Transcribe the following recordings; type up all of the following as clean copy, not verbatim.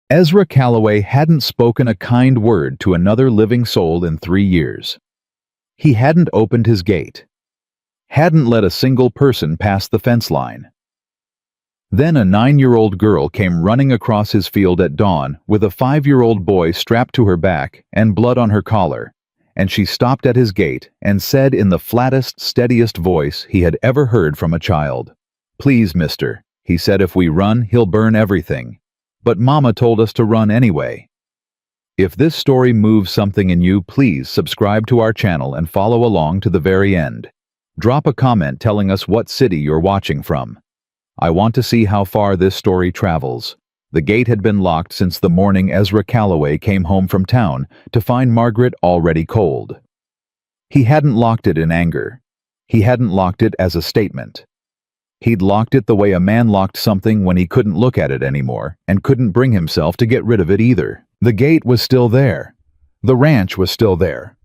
Ezra Calloway hadn't spoken a kind word to another living soul in 3 years. He hadn't opened his gate. Hadn't let a single person pass the fence line. Then a 9-year-old girl came running across his field at dawn with a 5-year-old boy strapped to her back and blood on her collar, and she stopped at his gate and said in the flattest, steadiest voice he had ever heard from a child, "Please, mister," he said, "if we run, he'll burn everything. But Mama told us to run anyway." If this story moves something in you, please subscribe to our channel and follow along to the very end. Drop a comment telling us what city you're watching from. I want to see how far this story travels. The gate had been locked since the morning Ezra Calloway came home from town to find Margaret already cold. He hadn't locked it in anger. He hadn't locked it as a statement. He'd locked it the way a man locked something when he couldn't look at it anymore and couldn't bring himself to get rid of it either. The gate was still there. The ranch was still there.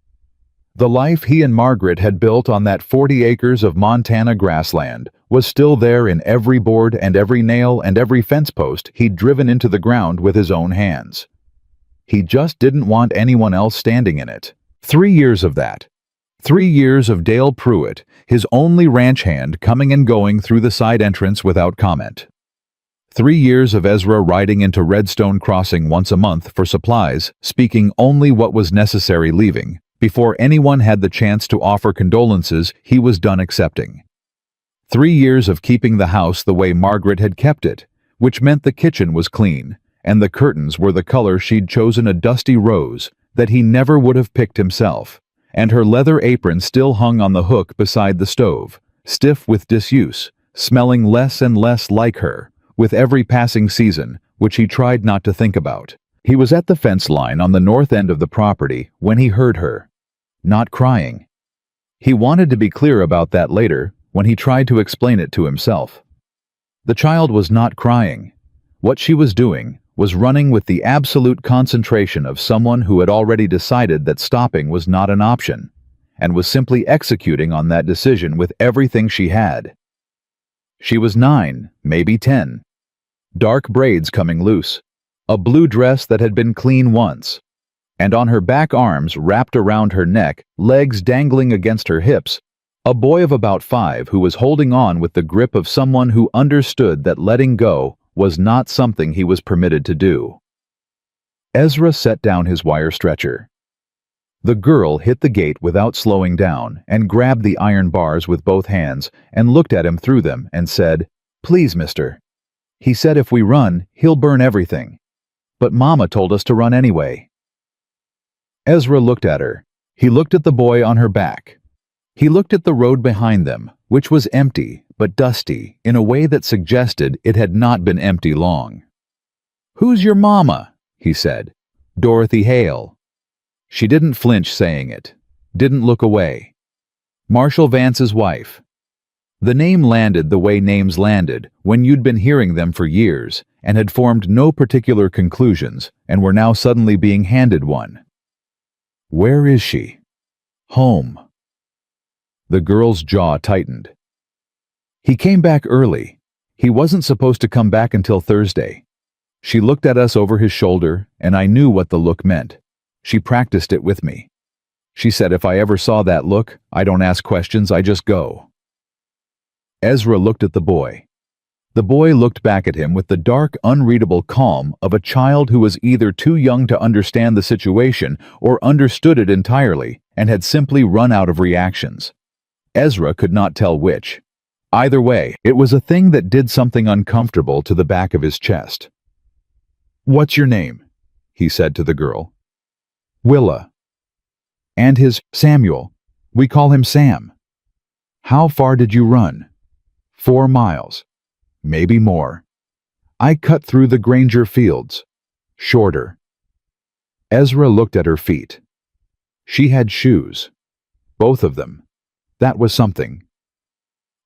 The life he and Margaret had built on that 40 acres of Montana grassland was still there in every board and every nail and every fence post he'd driven into the ground with his own hands. He just didn't want anyone else standing in it. 3 years of that. 3 years of Dale Pruitt, his only ranch hand, coming and going through the side entrance without comment. 3 years of Ezra riding into Redstone Crossing once a month for supplies, speaking only what was necessary, leaving. Before anyone had the chance to offer condolences, he was done accepting. 3 years of keeping the house the way Margaret had kept it, which meant the kitchen was clean, and the curtains were the color she'd chosen, a dusty rose that he never would have picked himself, and her leather apron still hung on the hook beside the stove, stiff with disuse, smelling less and less like her, with every passing season, which he tried not to think about. He was at the fence line on the north end of the property when he heard her. Not crying. He wanted to be clear about that later when he tried to explain it to himself. The child was not crying. What she was doing was running with the absolute concentration of someone who had already decided that stopping was not an option, and was simply executing on that decision with everything she had. She was 9, maybe 10. Dark braids coming loose, a blue dress that had been clean once, and on her back, arms wrapped around her neck, legs dangling against her hips, a boy of about 5 who was holding on with the grip of someone who understood that letting go was not something he was permitted to do. Ezra set down his wire stretcher. The girl hit the gate without slowing down and grabbed the iron bars with both hands and looked at him through them and said, "Please, mister. He said if we run, he'll burn everything. But Mama told us to run anyway." Ezra looked at her. He looked at the boy on her back. He looked at the road behind them, which was empty but dusty in a way that suggested it had not been empty long. "Who's your mama?" he said. "Dorothy Hale." She didn't flinch saying it, didn't look away. "Marshall Vance's wife." The name landed the way names landed when you'd been hearing them for years and had formed no particular conclusions and were now suddenly being handed one. Where is she? Home. The girl's jaw tightened. "He came back early. He wasn't supposed to come back until Thursday." She looked at us over his shoulder, and I knew what the look meant. She practiced it with me. She said if I ever saw that look, I don't ask questions, I just go. Ezra looked at the boy. The boy looked back at him with the dark, unreadable calm of a child who was either too young to understand the situation or understood it entirely and had simply run out of reactions. Ezra could not tell which. Either way, it was a thing that did something uncomfortable to the back of his chest. "What's your name?" he said to the girl. "Willa." "And his Samuel. We call him Sam." "How far did you run?" 4 miles. Maybe more. "I cut through the Granger fields." "Shorter." Ezra looked at her feet. She had shoes. Both of them. That was something.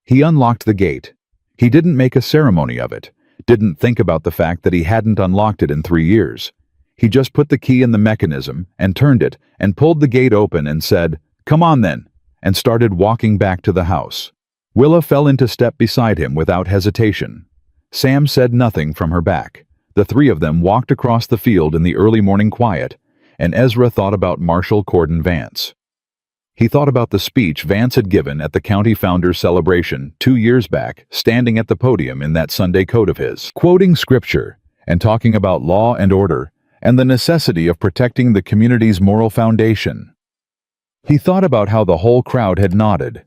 He unlocked the gate. He didn't make a ceremony of it, didn't think about the fact that he hadn't unlocked it in 3 years. He just put the key in the mechanism and turned it and pulled the gate open and said, "Come on then," and started walking back to the house. Willa fell into step beside him without hesitation. Sam said nothing from her back. The three of them walked across the field in the early morning quiet, and Ezra thought about Marshall Corden Vance. He thought about the speech Vance had given at the County Founders Celebration 2 years back, standing at the podium in that Sunday coat of his, quoting scripture and talking about law and order and the necessity of protecting the community's moral foundation. He thought about how the whole crowd had nodded.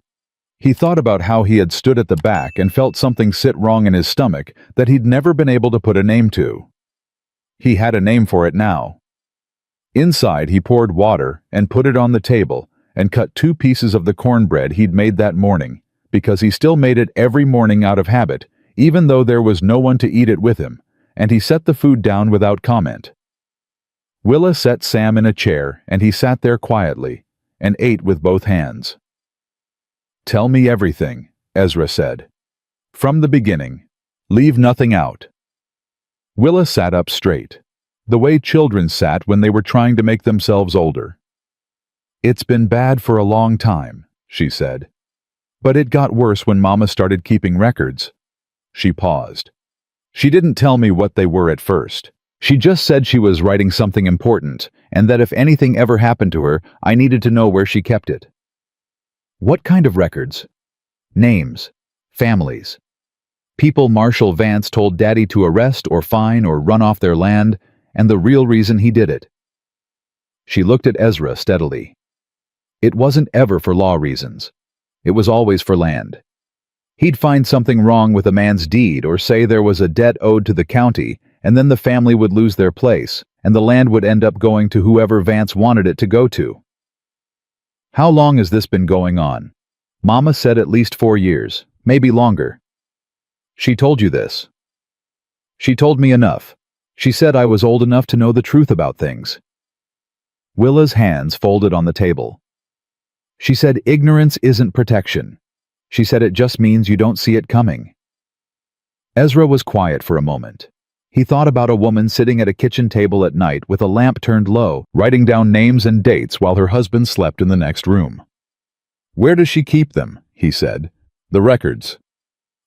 He thought about how he had stood at the back and felt something sit wrong in his stomach that he'd never been able to put a name to. He had a name for it now. Inside, he poured water and put it on the table and cut 2 pieces of the cornbread he'd made that morning, because he still made it every morning out of habit, even though there was no one to eat it with him, and he set the food down without comment. Willa set Sam in a chair, and he sat there quietly and ate with both hands. "Tell me everything," Ezra said. "From the beginning. Leave nothing out." Willa sat up straight, the way children sat when they were trying to make themselves older. "It's been bad for a long time," she said. "But it got worse when Mama started keeping records." She paused. "She didn't tell me what they were at first. She just said she was writing something important, and that if anything ever happened to her, I needed to know where she kept it." "What kind of records?" "Names. Families. People Marshall Vance told Daddy to arrest or fine or run off their land, and the real reason he did it." She looked at Ezra steadily. "It wasn't ever for law reasons. It was always for land. He'd find something wrong with a man's deed or say there was a debt owed to the county, and then the family would lose their place, and the land would end up going to whoever Vance wanted it to go to." "How long has this been going on?" "Mama said at least 4 years, maybe longer." "She told you this?" "She told me enough. She said I was old enough to know the truth about things." Willa's hands folded on the table. "She said ignorance isn't protection. She said it just means you don't see it coming." Ezra was quiet for a moment. He thought about a woman sitting at a kitchen table at night with a lamp turned low, writing down names and dates while her husband slept in the next room. "Where does she keep them?" he said. "The records."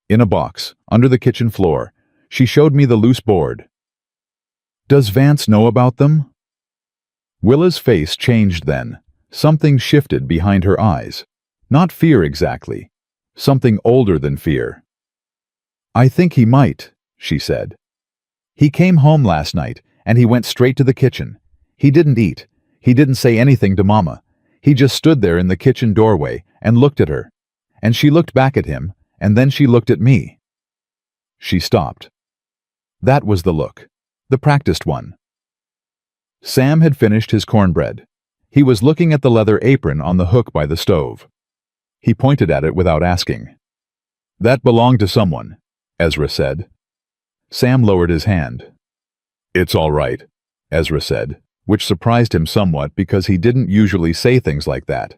"In a box, under the kitchen floor. She showed me the loose board." "Does Vance know about them?" Willa's face changed then. Something shifted behind her eyes. Not fear exactly. Something older than fear. "I think he might," she said. "He came home last night, and he went straight to the kitchen. He didn't eat. He didn't say anything to Mama. He just stood there in the kitchen doorway and looked at her. And she looked back at him, and then she looked at me." She stopped. That was the look. The practiced one. Sam had finished his cornbread. He was looking at the leather apron on the hook by the stove. He pointed at it without asking. "That belonged to someone," Ezra said. Sam lowered his hand. "It's all right," Ezra said, which surprised him somewhat because he didn't usually say things like that.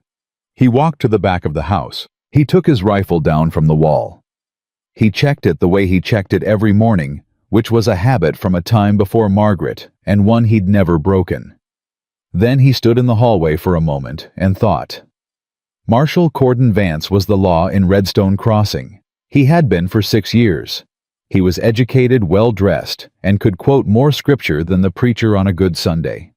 He walked to the back of the house. He took his rifle down from the wall. He checked it the way he checked it every morning, which was a habit from a time before Margaret, and one he'd never broken. Then he stood in the hallway for a moment and thought. Marshall Corden Vance was the law in Redstone Crossing. He had been for 6 years. He was educated, well-dressed, and could quote more scripture than the preacher on a good Sunday.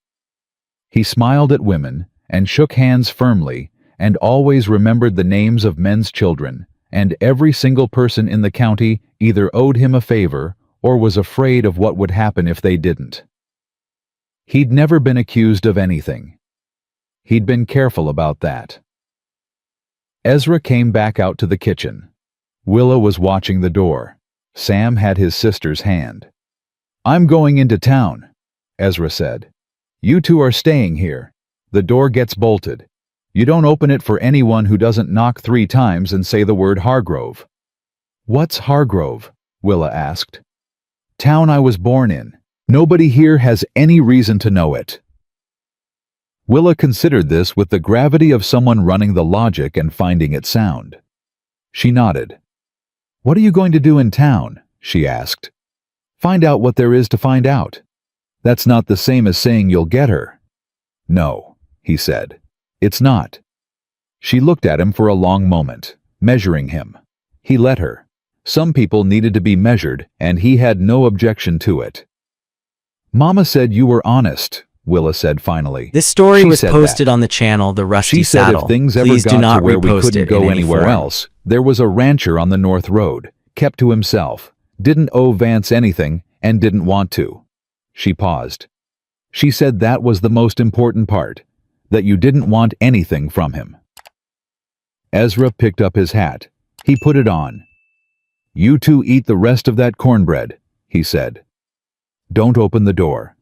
He smiled at women and shook hands firmly and always remembered the names of men's children, and every single person in the county either owed him a favor or was afraid of what would happen if they didn't. He'd never been accused of anything. He'd been careful about that. Ezra came back out to the kitchen. Willa was watching the door. Sam had his sister's hand. "I'm going into town," Ezra said. "You two are staying here. The door gets bolted. You don't open it for anyone who doesn't knock 3 times and say the word Hargrove." "What's Hargrove?" Willa asked. "Town I was born in. Nobody here has any reason to know it." Willa considered this with the gravity of someone running the logic and finding it sound. She nodded. "What are you going to do in town?" she asked. "Find out what there is to find out. That's not the same as saying you'll get her." "No," he said. "It's not." She looked at him for a long moment, measuring him. He let her. Some people needed to be measured, and he had no objection to it. Mama said you were honest, Willa said finally. This story She was said posted that. on the channel The Rusty She said Saddle. if things ever Please do got not to where we repost couldn't it go in any anywhere form. else, there was a rancher on the North Road, kept to himself, didn't owe Vance anything, and didn't want to. She paused. She said that was the most important part, that you didn't want anything from him. Ezra picked up his hat. He put it on. You two eat the rest of that cornbread, he said. Don't open the door.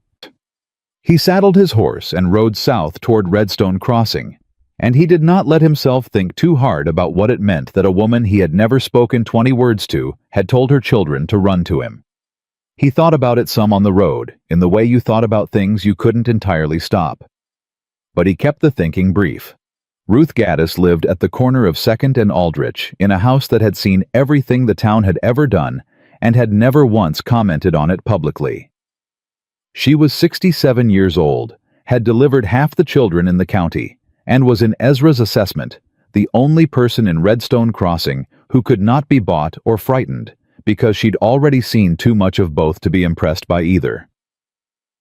He saddled his horse and rode south toward Redstone Crossing, and he did not let himself think too hard about what it meant that a woman he had never spoken 20 words to had told her children to run to him. He thought about it some on the road, in the way you thought about things you couldn't entirely stop. But he kept the thinking brief. Ruth Gaddis lived at the corner of 2nd and Aldrich in a house that had seen everything the town had ever done and had never once commented on it publicly. She was 67 years old, had delivered half the children in the county, and was in Ezra's assessment the only person in Redstone Crossing who could not be bought or frightened because she'd already seen too much of both to be impressed by either.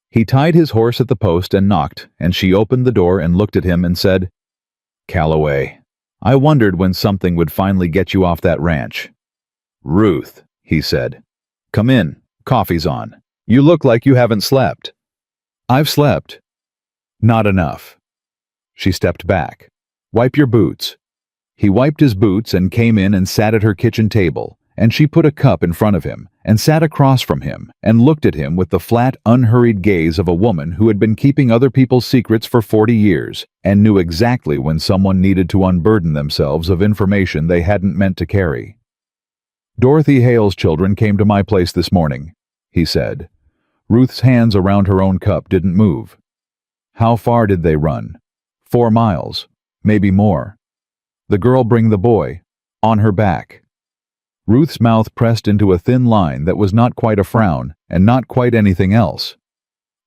He tied his horse at the post and knocked, and she opened the door and looked at him and said, Calloway, I wondered when something would finally get you off that ranch. Ruth, he said. Come in, coffee's on. You look like you haven't slept. I've slept. Not enough. She stepped back. Wipe your boots. He wiped his boots and came in and sat at her kitchen table, and she put a cup in front of him and sat across from him and looked at him with the flat, unhurried gaze of a woman who had been keeping other people's secrets for 40 years and knew exactly when someone needed to unburden themselves of information they hadn't meant to carry. Dorothy Hale's children came to my place this morning, he said. Ruth's hands around her own cup didn't move. How far did they run? 4 miles, maybe more. The girl bring the boy, on her back. Ruth's mouth pressed into a thin line that was not quite a frown and not quite anything else.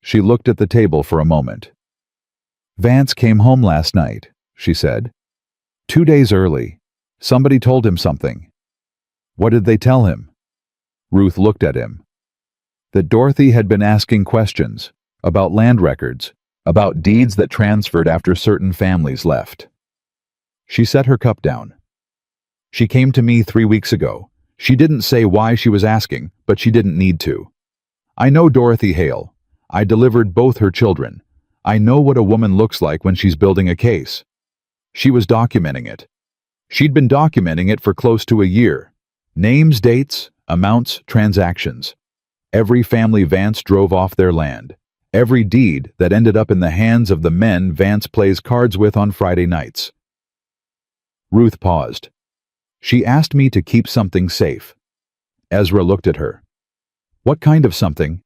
She looked at the table for a moment. Vance came home last night, she said. 2 days early. Somebody told him something. What did they tell him? Ruth looked at him. That Dorothy had been asking questions about land records, about deeds that transferred after certain families left. She set her cup down. She came to me 3 weeks ago. She didn't say why she was asking, but she didn't need to. I know Dorothy Hale. I delivered both her children. I know what a woman looks like when she's building a case. She was documenting it. She'd been documenting it for close to a year. Names, dates, amounts, transactions. Every family Vance drove off their land. Every deed that ended up in the hands of the men Vance plays cards with on Friday nights. Ruth paused. She asked me to keep something safe. Ezra looked at her. What kind of something?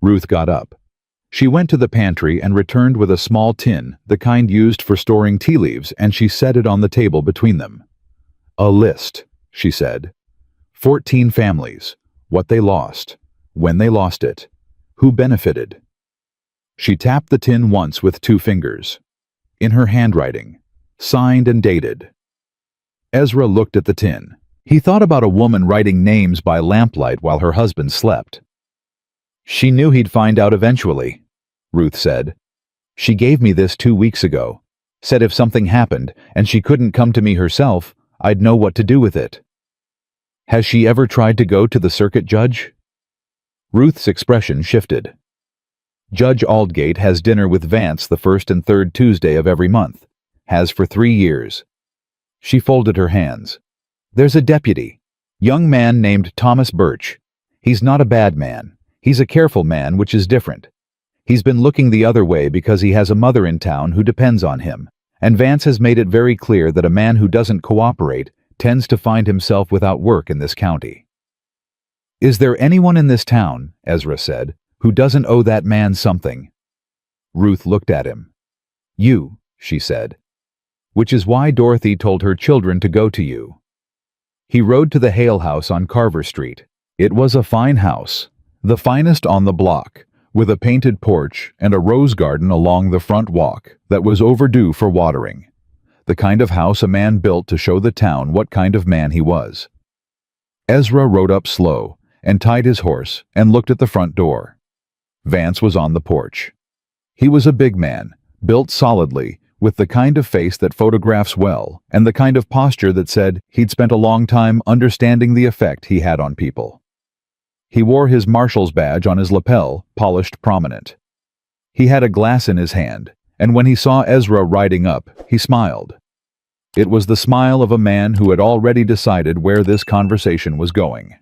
Ruth got up. She went to the pantry and returned with a small tin, the kind used for storing tea leaves, and she set it on the table between them. A list, she said. 14 families, what they lost, when they lost it, who benefited. She tapped the tin once with 2 fingers. In her handwriting, signed and dated. Ezra looked at the tin. He thought about a woman writing names by lamplight while her husband slept. She knew he'd find out eventually, Ruth said. She gave me this 2 weeks ago. Said if something happened and she couldn't come to me herself, I'd know what to do with it. Has she ever tried to go to the circuit judge? Ruth's expression shifted. Judge Aldgate has dinner with Vance the 1st and 3rd Tuesday of every month. Has for 3 years. She folded her hands. There's a deputy, young man named Thomas Birch. He's not a bad man. He's a careful man, which is different. He's been looking the other way because he has a mother in town who depends on him, and Vance has made it very clear that a man who doesn't cooperate tends to find himself without work in this county. Is there anyone in this town, Ezra said, who doesn't owe that man something? Ruth looked at him. You, she said. Which is why Dorothy told her children to go to you. He rode to the Hale house on Carver Street. It was a fine house, the finest on the block, with a painted porch and a rose garden along the front walk that was overdue for watering. The kind of house a man built to show the town what kind of man he was. Ezra rode up slow and tied his horse and looked at the front door. Vance was on the porch. He was a big man, built solidly, with the kind of face that photographs well, and the kind of posture that said he'd spent a long time understanding the effect he had on people. He wore his marshal's badge on his lapel, polished prominent. He had a glass in his hand, and when he saw Ezra riding up, he smiled. It was the smile of a man who had already decided where this conversation was going.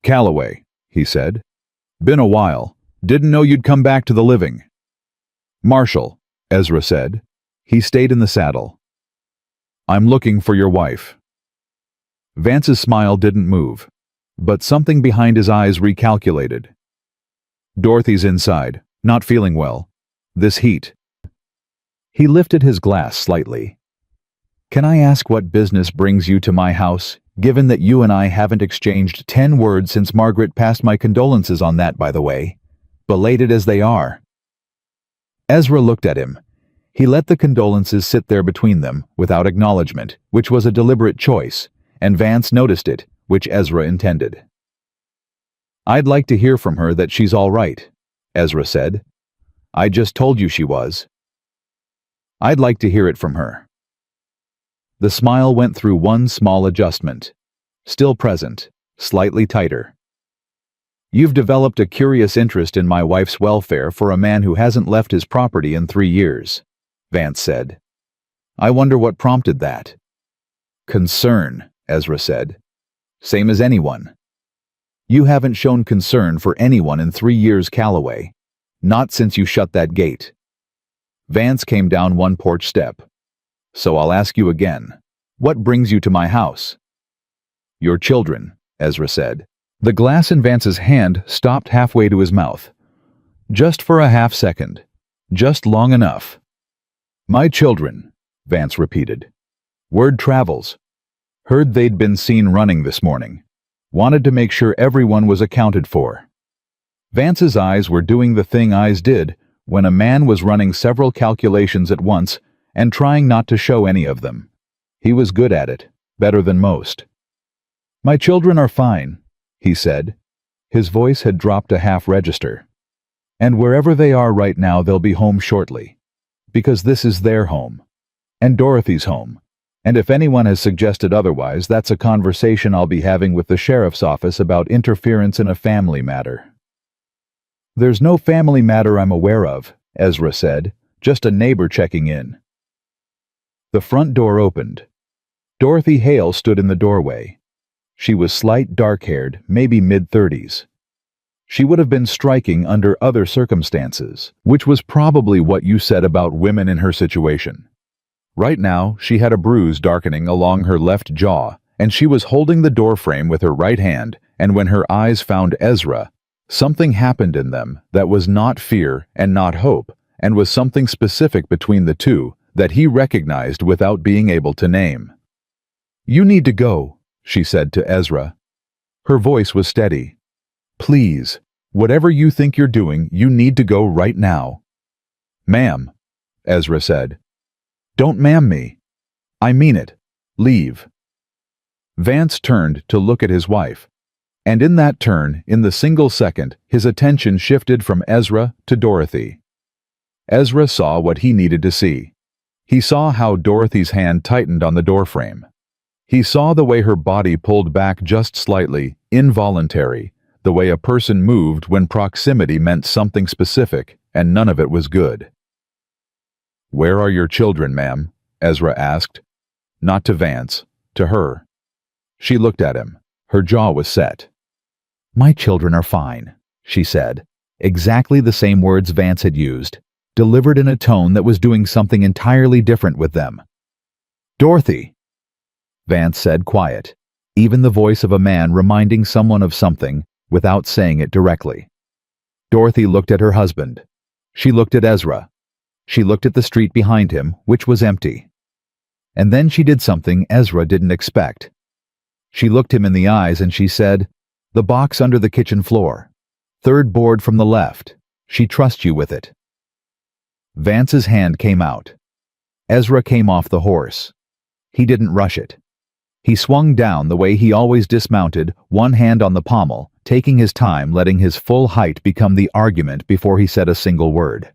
"Calloway," he said. "Been a while. Didn't know you'd come back to the living." "Marshal," Ezra said. He stayed in the saddle. "I'm looking for your wife." Vance's smile didn't move, but something behind his eyes recalculated. "Dorothy's inside, not feeling well. This heat." He lifted his glass slightly. "Can I ask what business brings you to my house, given that you and I haven't exchanged 10 words since Margaret passed my condolences on that, by the way, belated as they are?" Ezra looked at him. He let the condolences sit there between them, without acknowledgement, which was a deliberate choice, and Vance noticed it, which Ezra intended. "I'd like to hear from her that she's all right," Ezra said. "I just told you she was." "I'd like to hear it from her." The smile went through one small adjustment. Still present, slightly tighter. "You've developed a curious interest in my wife's welfare for a man who hasn't left his property in 3 years, Vance said. "I wonder what prompted that." "Concern," Ezra said. "Same as anyone." "You haven't shown concern for anyone in 3 years, Calloway. Not since you shut that gate." Vance came down one porch step. "So I'll ask you again. What brings you to my house?" "Your children," Ezra said. The glass in Vance's hand stopped halfway to his mouth. Just for a half second. Just long enough. "My children," Vance repeated. "Word travels. Heard they'd been seen running this morning. Wanted to make sure everyone was accounted for." Vance's eyes were doing the thing eyes did when a man was running several calculations at once and trying not to show any of them. He was good at it, better than most. "My children are fine," he said. His voice had dropped a half register. "And wherever they are right now, they'll be home shortly. Because this is their home. And Dorothy's home. And if anyone has suggested otherwise, that's a conversation I'll be having with the sheriff's office about interference in a family matter." "There's no family matter I'm aware of," Ezra said. "Just a neighbor checking in." The front door opened. Dorothy Hale stood in the doorway. She was slight, dark-haired, maybe mid-30s. She would have been striking under other circumstances, which was probably what you said about women in her situation. Right now, she had a bruise darkening along her left jaw, and she was holding the doorframe with her right hand, and when her eyes found Ezra, something happened in them that was not fear and not hope, and was something specific between the two that he recognized without being able to name. "You need to go," she said to Ezra. Her voice was steady. "Please, whatever you think you're doing, you need to go right now." "Ma'am," Ezra said. "Don't ma'am me. I mean it. Leave." Vance turned to look at his wife, and in that turn, in the single second, his attention shifted from Ezra to Dorothy. Ezra saw what he needed to see. He saw how Dorothy's hand tightened on the doorframe. He saw the way her body pulled back just slightly, involuntary, the way a person moved when proximity meant something specific, and none of it was good. "Where are your children, ma'am?" Ezra asked. Not to Vance, to her. She looked at him. Her jaw was set. "My children are fine," she said. Exactly the same words Vance had used, delivered in a tone that was doing something entirely different with them. "Dorothy!" Vance said, quiet, even the voice of a man reminding someone of something without saying it directly. Dorothy looked at her husband. She looked at Ezra. She looked at the street behind him, which was empty. And then she did something Ezra didn't expect. She looked him in the eyes and she said, "The box under the kitchen floor. Third board from the left. She trusts you with it." Vance's hand came out. Ezra came off the horse. He didn't rush it. He swung down the way he always dismounted, one hand on the pommel, taking his time, letting his full height become the argument before he said a single word.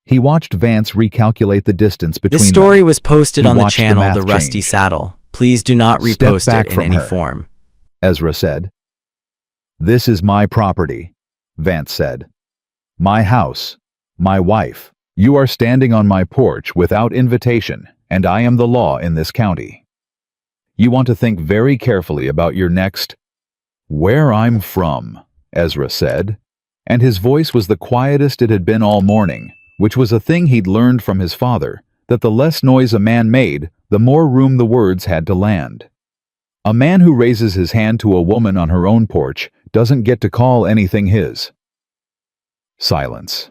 He watched Vance recalculate the distance between them. This story was posted He on the watched the channel math The Rusty change. Saddle. Please do not Step repost back it in from any her. form. Ezra said. "This is my property," Vance said. "My house. My wife. You are standing on my porch without invitation, and I am the law in this county. You want to think very carefully about your next—" "Where I'm from," Ezra said, and his voice was the quietest it had been all morning, which was a thing he'd learned from his father, that the less noise a man made, the more room the words had to land. A man who raises his hand to a woman on her own porch doesn't get to call anything his. Silence.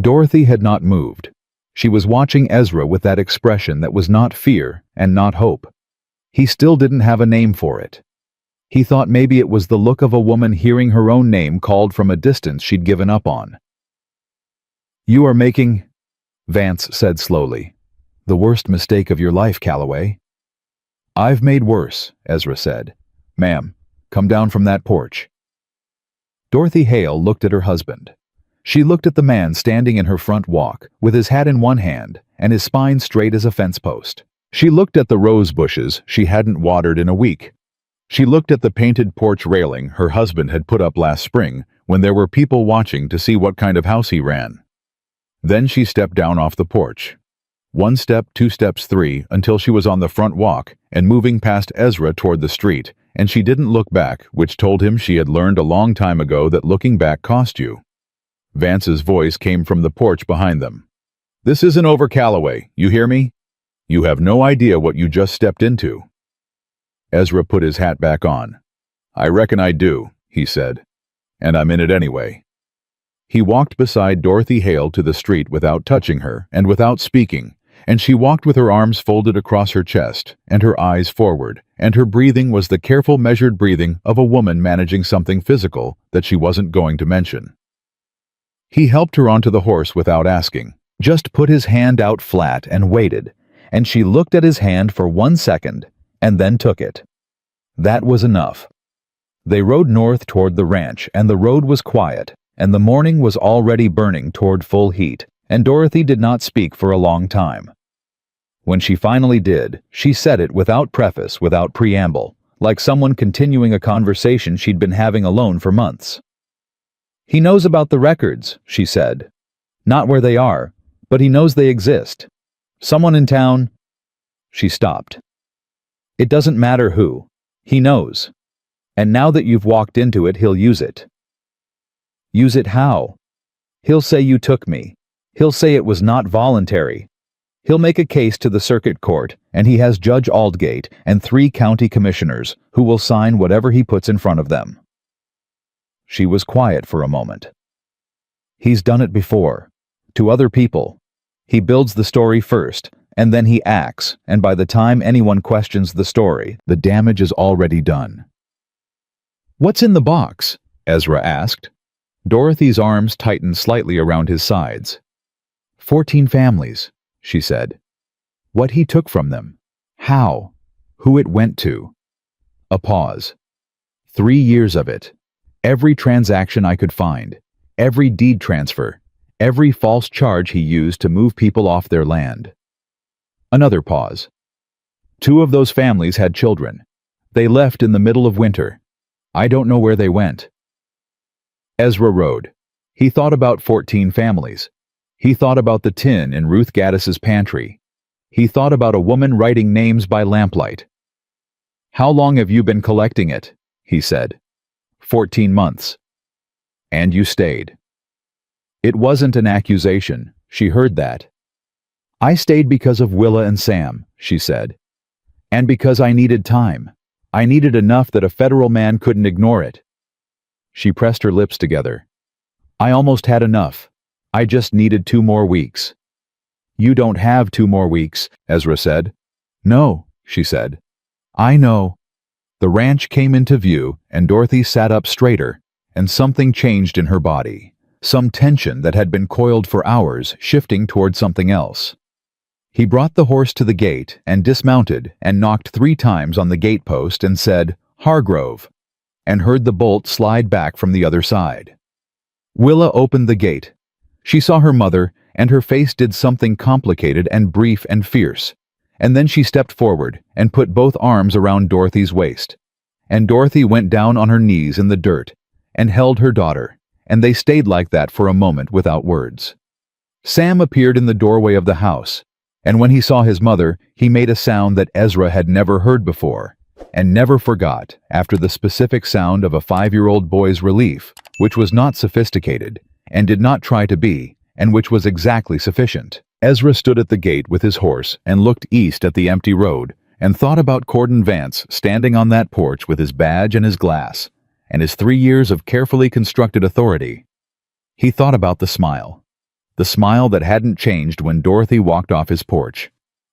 Dorothy had not moved. She was watching Ezra with that expression that was not fear and not hope. He still didn't have a name for it. He thought maybe it was the look of a woman hearing her own name called from a distance she'd given up on. "You are making," Vance said slowly, "the worst mistake of your life, Calloway." "I've made worse," Ezra said. "Ma'am, come down from that porch." Dorothy Hale looked at her husband. She looked at the man standing in her front walk, with his hat in one hand and his spine straight as a fence post. She looked at the rose bushes she hadn't watered in a week. She looked at the painted porch railing her husband had put up last spring when there were people watching to see what kind of house he ran. Then she stepped down off the porch. 1 step, 2 steps, 3, until she was on the front walk and moving past Ezra toward the street, and she didn't look back, which told him she had learned a long time ago that looking back cost you. Vance's voice came from the porch behind them. "This isn't over, Calloway, you hear me? You have no idea what you just stepped into." Ezra put his hat back on. "I reckon I do," he said. "And I'm in it anyway." He walked beside Dorothy Hale to the street without touching her and without speaking, and she walked with her arms folded across her chest and her eyes forward, and her breathing was the careful, measured breathing of a woman managing something physical that she wasn't going to mention. He helped her onto the horse without asking, just put his hand out flat and waited, and she looked at his hand for 1 second and then took it. That was enough. They rode north toward the ranch, and the road was quiet, and the morning was already burning toward full heat, and Dorothy did not speak for a long time. When she finally did, she said it without preface, without preamble, like someone continuing a conversation she'd been having alone for months. "He knows about the records," she said. "Not where they are, but he knows they exist. Someone in town—" She stopped. "It doesn't matter who. He knows. And now that you've walked into it, he'll use it." "Use it how?" "He'll say you took me. He'll say it was not voluntary. He'll make a case to the circuit court, and he has Judge Aldgate and 3 county commissioners who will sign whatever he puts in front of them." She was quiet for a moment. "He's done it before. To other people. He builds the story first, and then he acts, and by the time anyone questions the story, the damage is already done." "What's in the box?" Ezra asked. Dorothy's arms tightened slightly around his sides. 14 families, she said. What he took from them. How. Who it went to. A pause. 3 years of it. Every transaction I could find. Every deed transfer. Every false charge he used to move people off their land. Another pause. 2 of those families had children. They left in the middle of winter. I don't know where they went. Ezra rode. He thought about 14 families. He thought about the tin in Ruth Gaddis's pantry. He thought about a woman writing names by lamplight. "How long have you been collecting it?" he said. 14 months. And you stayed. It wasn't an accusation. She heard that. I stayed because of Willa and Sam, she said. And because I needed time. I needed enough that a federal man couldn't ignore it. She pressed her lips together. I almost had enough. I just needed 2 more weeks. You don't have 2 more weeks, Ezra said. No, she said. I know. The ranch came into view, and Dorothy sat up straighter, and something changed in her body. Some tension that had been coiled for hours, shifting toward something else. He brought the horse to the gate and dismounted and knocked 3 times on the gate post and said, "Hargrove," and heard the bolt slide back from the other side. Willa opened the gate. She saw her mother, and her face did something complicated and brief and fierce. And then she stepped forward and put both arms around Dorothy's waist. And Dorothy went down on her knees in the dirt and held her daughter, and they stayed like that for a moment without words. Sam appeared in the doorway of the house, and when he saw his mother, he made a sound that Ezra had never heard before, and never forgot after the specific sound of a 5-year-old boy's relief, which was not sophisticated, and did not try to be, and which was exactly sufficient. Ezra stood at the gate with his horse and looked east at the empty road, and thought about Cordon Vance standing on that porch with his badge and his glass, and his 3 years of carefully constructed authority. He thought about the smile that hadn't changed when Dorothy walked off his porch,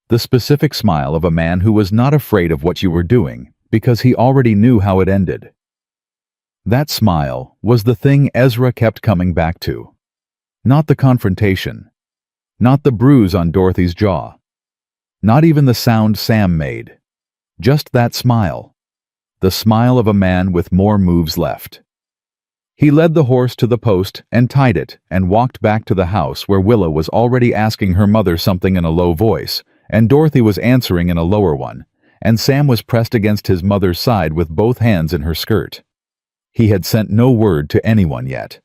the specific smile of a man who was not afraid of what you were doing because he already knew how it ended. That smile was the thing Ezra kept coming back to. Not the confrontation, not the bruise on Dorothy's jaw, not even the sound Sam made, just that smile, the smile of a man with more moves left. He led the horse to the post and tied it and walked back to the house where Willa was already asking her mother something in a low voice, and Dorothy was answering in a lower one, and Sam was pressed against his mother's side with both hands in her skirt. He had sent no word to anyone yet.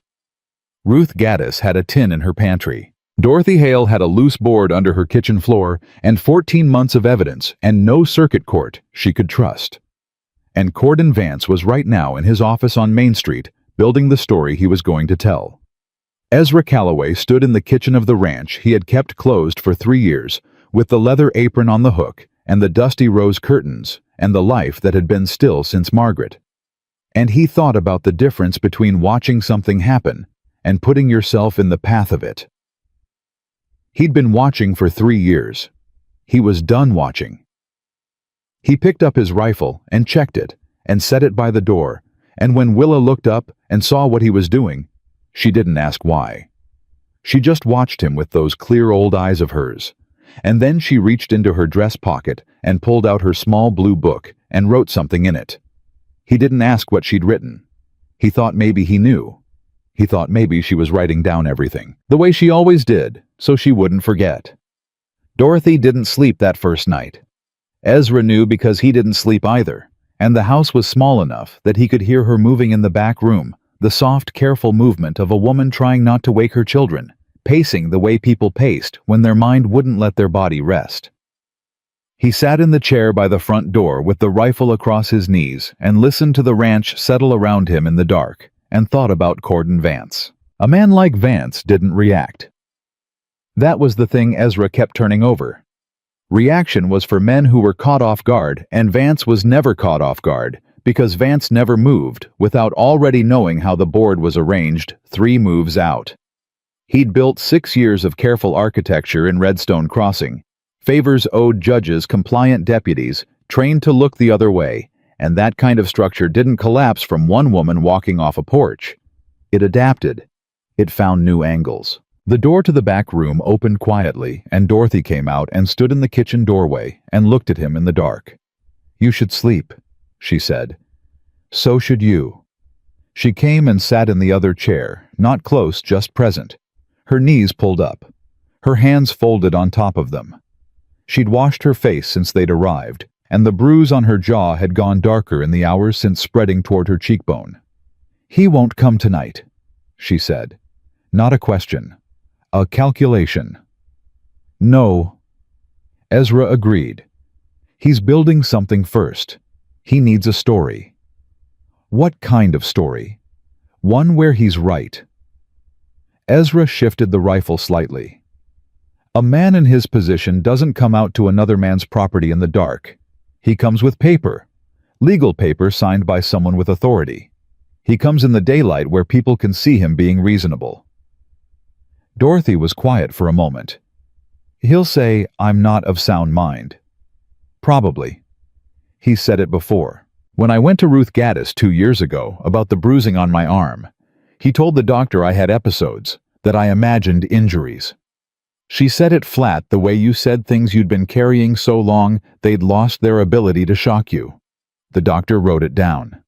Ruth Gaddis had a tin in her pantry. Dorothy Hale had a loose board under her kitchen floor and 14 months of evidence and no circuit court she could trust. And Cordon Vance was right now in his office on Main Street, building the story he was going to tell. Ezra Calloway stood in the kitchen of the ranch he had kept closed for 3 years, with the leather apron on the hook and the dusty rose curtains and the life that had been still since Margaret. And he thought about the difference between watching something happen and putting yourself in the path of it. He'd been watching for 3 years. He was done watching. He picked up his rifle and checked it and set it by the door, and when Willa looked up and saw what he was doing, she didn't ask why. She just watched him with those clear old eyes of hers, and then she reached into her dress pocket and pulled out her small blue book and wrote something in it. He didn't ask what she'd written. He thought maybe he knew. He thought maybe she was writing down everything, the way she always did, so she wouldn't forget. Dorothy didn't sleep that first night. Ezra knew because he didn't sleep either, and the house was small enough that he could hear her moving in the back room, the soft, careful movement of a woman trying not to wake her children, pacing the way people paced when their mind wouldn't let their body rest. He sat in the chair by the front door with the rifle across his knees and listened to the ranch settle around him in the dark, and thought about Cordon Vance. A man like Vance didn't react. That was the thing Ezra kept turning over. Reaction was for men who were caught off guard, and Vance was never caught off guard, because Vance never moved without already knowing how the board was arranged 3 moves out. He'd built 6 years of careful architecture in Redstone Crossing, favors owed judges compliant deputies, trained to look the other way, and that kind of structure didn't collapse from one woman walking off a porch. It adapted. It found new angles. The door to the back room opened quietly, and Dorothy came out and stood in the kitchen doorway and looked at him in the dark. "You should sleep," she said. "So should you." She came and sat in the other chair, not close, just present. Her knees pulled up, her hands folded on top of them. She'd washed her face since they'd arrived, and the bruise on her jaw had gone darker in the hours since spreading toward her cheekbone. "He won't come tonight," she said. Not a question. A calculation. "No." Ezra agreed. "He's building something first. He needs a story." "What kind of story?" "One where he's right." Ezra shifted the rifle slightly. "A man in his position doesn't come out to another man's property in the dark. He comes with paper, legal paper signed by someone with authority. He comes in the daylight where people can see him being reasonable." Dorothy was quiet for a moment. "He'll say, 'I'm not of sound mind.'" "Probably. He's said it before. When I went to Ruth Gaddis 2 years ago about the bruising on my arm, he told the doctor I had episodes, that I imagined injuries. She said it flat, the way you said things you'd been carrying so long they'd lost their ability to shock you. The doctor wrote it down.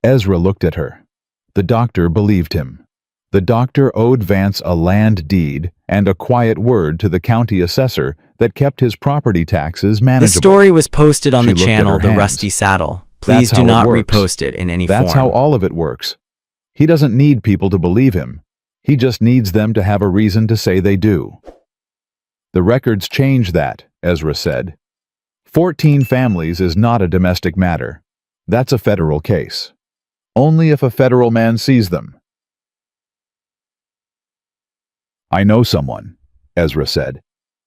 Ezra looked at her. The doctor believed him. The doctor owed Vance a land deed and a quiet word to the county assessor that kept his property taxes manageable. This story was posted on She the looked at channel her The hands. Rusty Saddle. Please That's do how it not works. repost it in any form. That's how all of it works. He doesn't need people to believe him. He just needs them to have a reason to say they do. The records change that, Ezra said. 14 families is not a domestic matter. That's a federal case. Only if a federal man sees them. I know someone, Ezra said.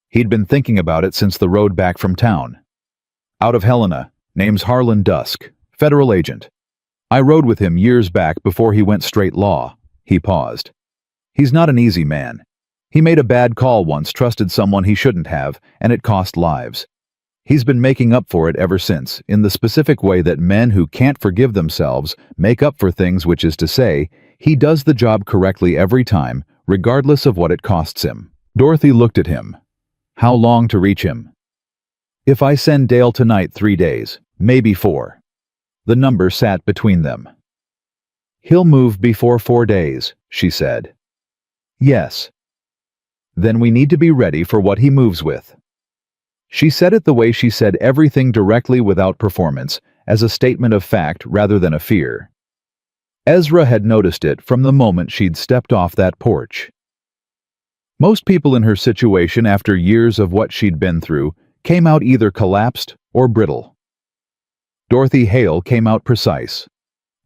He'd been thinking about it since the road back from town. Out of Helena, name's Harlan Dusk, federal agent. I rode with him years back before he went straight law. He paused. He's not an easy man. He made a bad call once, trusted someone he shouldn't have, and it cost lives. He's been making up for it ever since, in the specific way that men who can't forgive themselves make up for things, which is to say, he does the job correctly every time, regardless of what it costs him. Dorothy looked at him. How long to reach him? If I send Dale tonight, 3 days, maybe 4. The number sat between them. He'll move before 4 days, she said. Yes. Then we need to be ready for what he moves with. She said it the way she said everything, directly, without performance, as a statement of fact rather than a fear. Ezra had noticed it from the moment she'd stepped off that porch. Most people in her situation, after years of what she'd been through, came out either collapsed or brittle. Dorothy Hale came out precise,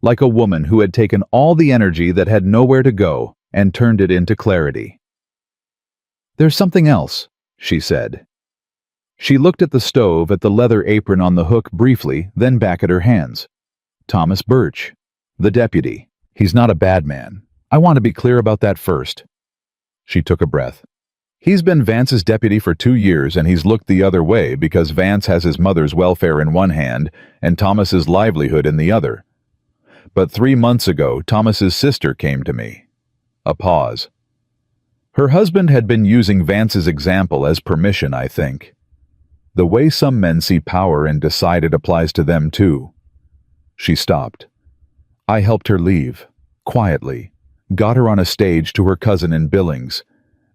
like a woman who had taken all the energy that had nowhere to go and turned it into clarity. There's something else, she said. She looked at the stove, at the leather apron on the hook briefly, then back at her hands. Thomas Birch, the deputy. He's not a bad man. I want to be clear about that first. She took a breath. He's been Vance's deputy for 2 years, and he's looked the other way because Vance has his mother's welfare in one hand and Thomas's livelihood in the other. But 3 months ago, Thomas's sister came to me. A pause. Her husband had been using Vance's example as permission, I think. The way some men see power and decide it applies to them too. She stopped. I helped her leave, quietly, got her on a stage to her cousin in Billings.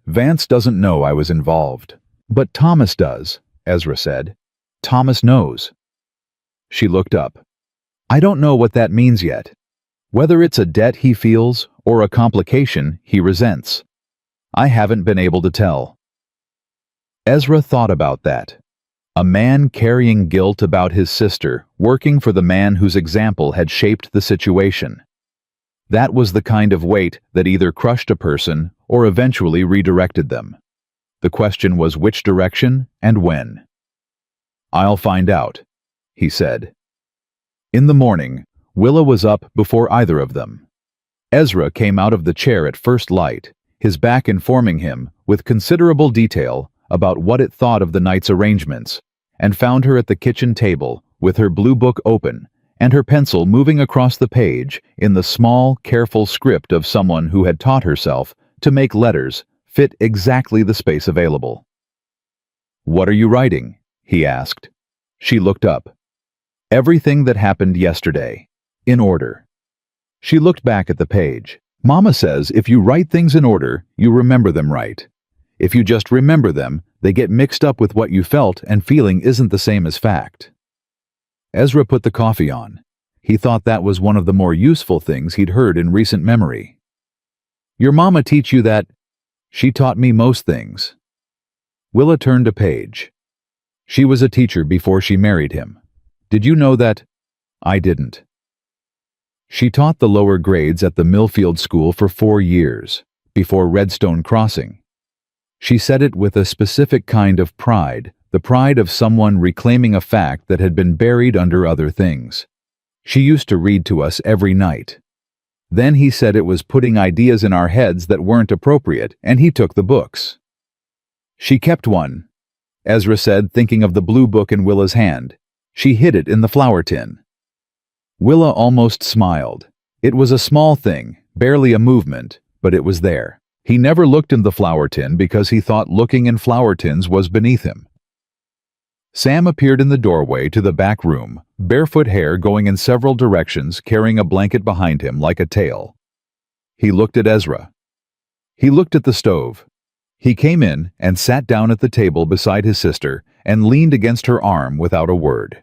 Vance doesn't know I was involved. But Thomas does, Ezra said. Thomas knows. She looked up. I don't know what that means yet. Whether it's a debt he feels or a complication he resents. I haven't been able to tell. Ezra thought about that. A man carrying guilt about his sister, working for the man whose example had shaped the situation. That was the kind of weight that either crushed a person or eventually redirected them. The question was which direction and when. I'll find out, he said. In the morning, Willa was up before either of them. Ezra came out of the chair at first light, his back informing him, with considerable detail, about what it thought of the night's arrangements, and found her at the kitchen table, with her blue book open, and her pencil moving across the page in the small, careful script of someone who had taught herself to make letters fit exactly the space available. What are you writing? He asked. She looked up. Everything that happened yesterday, in order. She looked back at the page. Mama says if you write things in order, you remember them right. If you just remember them, they get mixed up with what you felt, and feeling isn't the same as fact. Ezra put the coffee on. He thought that was one of the more useful things he'd heard in recent memory. Your mama teach you that? She taught me most things. Willa turned a page. She was a teacher before she married him. Did you know that? I didn't. She taught the lower grades at the Millfield School for 4 years, before Redstone Crossing. She said it with a specific kind of pride, the pride of someone reclaiming a fact that had been buried under other things. She used to read to us every night. Then he said it was putting ideas in our heads that weren't appropriate, and he took the books. She kept one, Ezra said, thinking of the blue book in Willa's hand. She hid it in the flour tin. Willa almost smiled. It was a small thing, barely a movement, but it was there. He never looked in the flour tin because he thought looking in flour tins was beneath him. Sam appeared in the doorway to the back room, barefoot hair going in several directions, carrying a blanket behind him like a tail. He looked at Ezra. He looked at the stove. He came in and sat down at the table beside his sister and leaned against her arm without a word.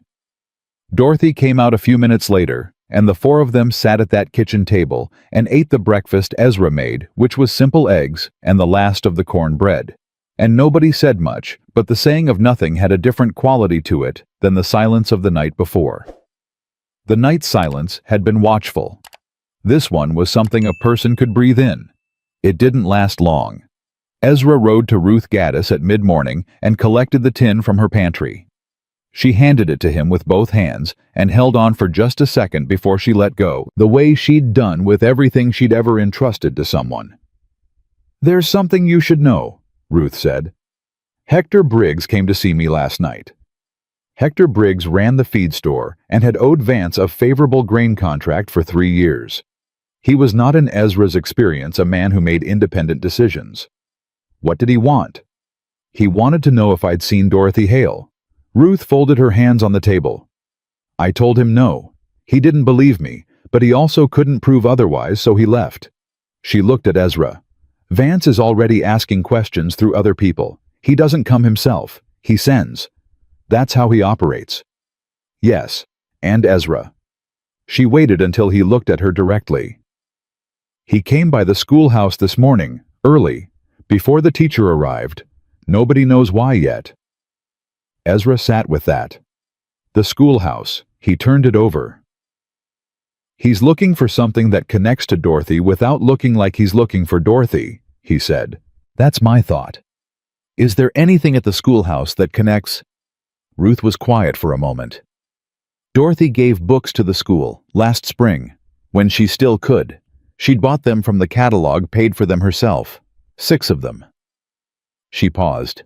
Dorothy came out a few minutes later, and the four of them sat at that kitchen table and ate the breakfast Ezra made, which was simple eggs and the last of the cornbread. And nobody said much, but the saying of nothing had a different quality to it than the silence of the night before. The night's silence had been watchful. This one was something a person could breathe in. It didn't last long. Ezra rode to Ruth Gaddis at mid-morning and collected the tin from her pantry. She handed it to him with both hands and held on for just a second before she let go, the way she'd done with everything she'd ever entrusted to someone. "There's something you should know," Ruth said. "Hector Briggs came to see me last night." Hector Briggs ran the feed store and had owed Vance a favorable grain contract for 3 years. He was not in Ezra's experience a man who made independent decisions. What did he want? He wanted to know if I'd seen Dorothy Hale. Ruth folded her hands on the table. I told him no. He didn't believe me, but he also couldn't prove otherwise, so he left. She looked at Ezra. Vance is already asking questions through other people. He doesn't come himself. He sends. That's how he operates. Yes, and Ezra. She waited until he looked at her directly. He came by the schoolhouse this morning, early, before the teacher arrived. Nobody knows why yet. Ezra sat with that. The schoolhouse. He turned it over. He's looking for something that connects to Dorothy without looking like he's looking for Dorothy, he said. That's my thought. Is there anything at the schoolhouse that connects? Ruth was quiet for a moment. Dorothy gave books to the school last spring, when she still could. She'd bought them from the catalog, paid for them herself. 6 of them. She paused.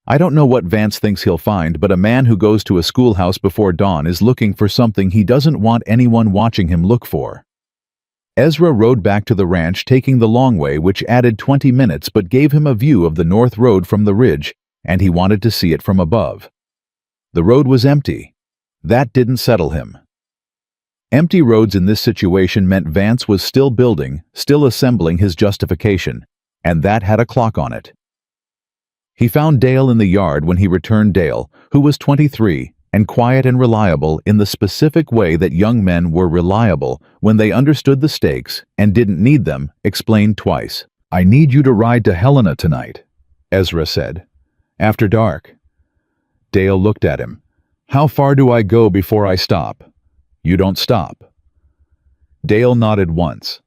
I don't know what Vance thinks he'll find, but a man who goes to a schoolhouse before dawn is looking for something he doesn't want anyone watching him look for. Ezra rode back to the ranch, taking the long way, which added 20 minutes but gave him a view of the north road from the ridge, and he wanted to see it from above. The road was empty. That didn't settle him. Empty roads in this situation meant Vance was still building, still assembling his justification, and that had a clock on it. He found Dale in the yard when he returned. Dale, who was 23, and quiet and reliable in the specific way that young men were reliable when they understood the stakes and didn't need them, explained twice. I need you to ride to Helena tonight, Ezra said. After dark. Dale looked at him. How far do I go before I stop? You don't stop. Dale nodded once.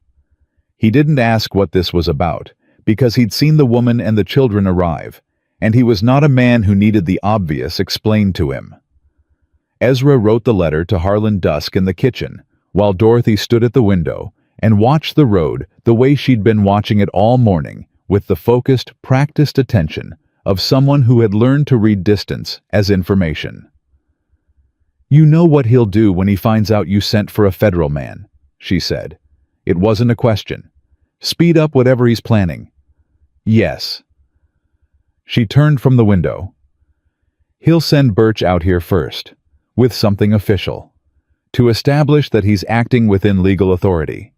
He didn't ask what this was about, because he'd seen the woman and the children arrive, and he was not a man who needed the obvious explained to him. Ezra wrote the letter to Harlan Dusk in the kitchen, while Dorothy stood at the window and watched the road the way she'd been watching it all morning, with the focused, practiced attention of someone who had learned to read distance as information. You know what he'll do when he finds out you sent for a federal man, she said. It wasn't a question. Speed up whatever he's planning. Yes. She turned from the window. He'll send Birch out here first, with something official, to establish that he's acting within legal authority.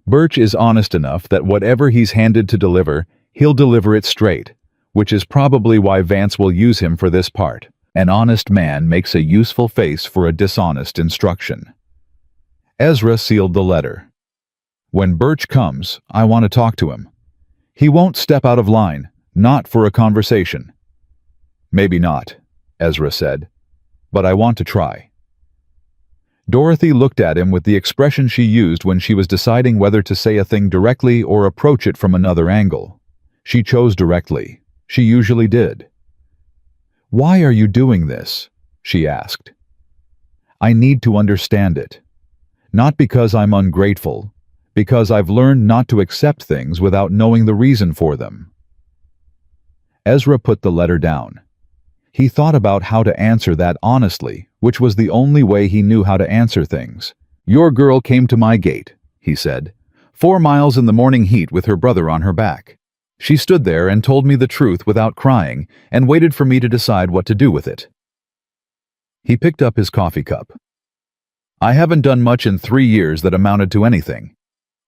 Birch is honest enough that whatever he's handed to deliver, he'll deliver it straight, which is probably why Vance will use him for this part. An honest man makes a useful face for a dishonest instruction. Ezra sealed the letter. When Birch comes, I want to talk to him. He won't step out of line, not for a conversation. Maybe not, Ezra said, but I want to try. Dorothy looked at him with the expression she used when she was deciding whether to say a thing directly or approach it from another angle. She chose directly. She usually did. Why are you doing this? She asked. I need to understand it. Not because I'm ungrateful, because I've learned not to accept things without knowing the reason for them. Ezra put the letter down. He thought about how to answer that honestly, which was the only way he knew how to answer things. Your girl came to my gate, he said, 4 miles in the morning heat with her brother on her back. She stood there and told me the truth without crying and waited for me to decide what to do with it. He picked up his coffee cup. I haven't done much in 3 years that amounted to anything.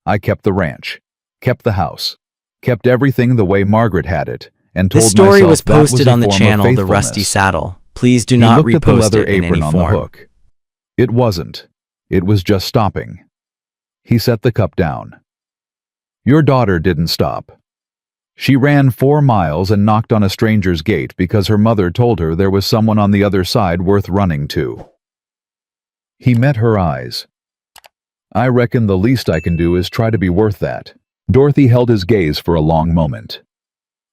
I kept the ranch, kept the house, kept everything the way Margaret had it, and told This story myself was that was posted a on the form of channel The faithfulness. Rusty Saddle. Please do He not looked at the repost leather it in apron any on the form. hook. It wasn't. It was just stopping. He set the cup down. Your daughter didn't stop. She ran 4 miles and knocked on a stranger's gate because her mother told her there was someone on the other side worth running to. He met her eyes. I reckon the least I can do is try to be worth that. Dorothy held his gaze for a long moment.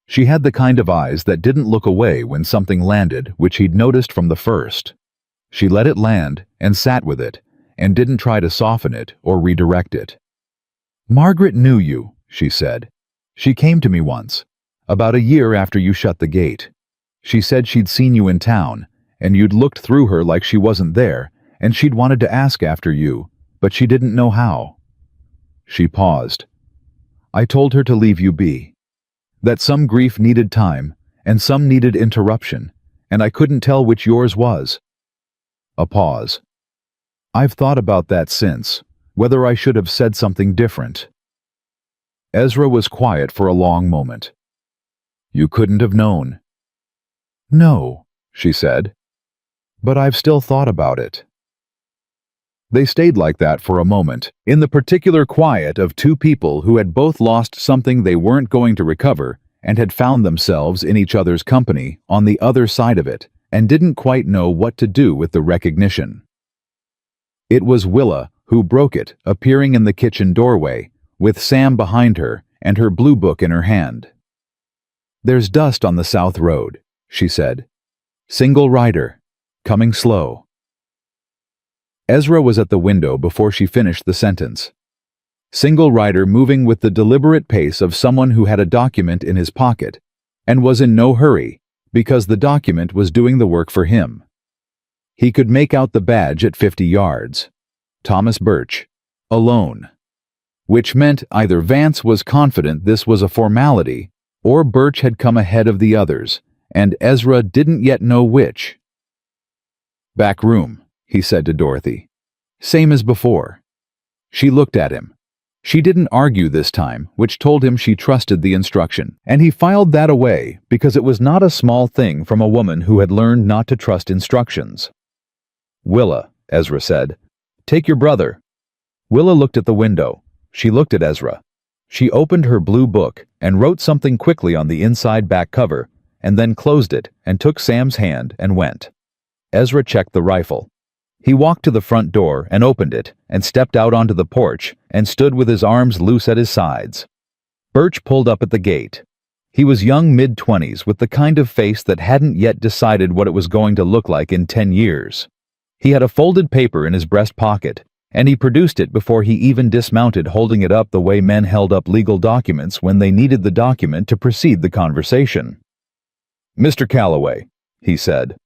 She had the kind of eyes that didn't look away when something landed, which he'd noticed from the first. She let it land and sat with it, and didn't try to soften it or redirect it. Margaret knew you, she said. She came to me once, about a year after you shut the gate. She said she'd seen you in town, and you'd looked through her like she wasn't there, and she'd wanted to ask after you, but she didn't know how. She paused. I told her to leave you be. That some grief needed time, and some needed interruption, and I couldn't tell which yours was. A pause. I've thought about that since, whether I should have said something different. Ezra was quiet for a long moment. You couldn't have known. No, she said. But I've still thought about it. They stayed like that for a moment, in the particular quiet of two people who had both lost something they weren't going to recover and had found themselves in each other's company on the other side of it and didn't quite know what to do with the recognition. It was Willa who broke it, appearing in the kitchen doorway, with Sam behind her and her blue book in her hand. There's dust on the South Road, she said. Single rider, coming slow. Ezra was at the window before she finished the sentence. Single rider moving with the deliberate pace of someone who had a document in his pocket and was in no hurry because the document was doing the work for him. He could make out the badge at 50 yards. Thomas Birch, alone. Which meant either Vance was confident this was a formality, or Birch had come ahead of the others, and Ezra didn't yet know which. Back room, he said to Dorothy. Same as before. She looked at him. She didn't argue this time, which told him she trusted the instruction, and he filed that away because it was not a small thing from a woman who had learned not to trust instructions. Willa, Ezra said. Take your brother. Willa looked at the window. She looked at Ezra. She opened her blue book and wrote something quickly on the inside back cover, and then closed it and took Sam's hand and went. Ezra checked the rifle. He walked to the front door and opened it and stepped out onto the porch and stood with his arms loose at his sides. Birch pulled up at the gate. He was young mid-20s with the kind of face that hadn't yet decided what it was going to look like in 10 years. He had a folded paper in his breast pocket, and he produced it before he even dismounted, holding it up the way men held up legal documents when they needed the document to proceed the conversation. Mr. Calloway, he said,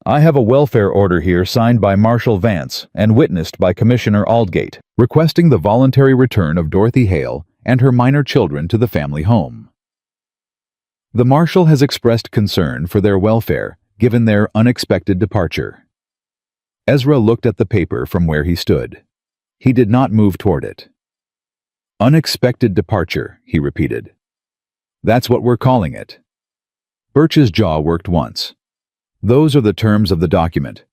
I have a welfare order here signed by Marshal Vance and witnessed by Commissioner Aldgate, requesting the voluntary return of Dorothy Hale and her minor children to the family home. The Marshal has expressed concern for their welfare, given their unexpected departure. Ezra looked at the paper from where he stood. He did not move toward it. Unexpected departure, he repeated. That's what we're calling it. Birch's jaw worked once. Those are the terms of the document.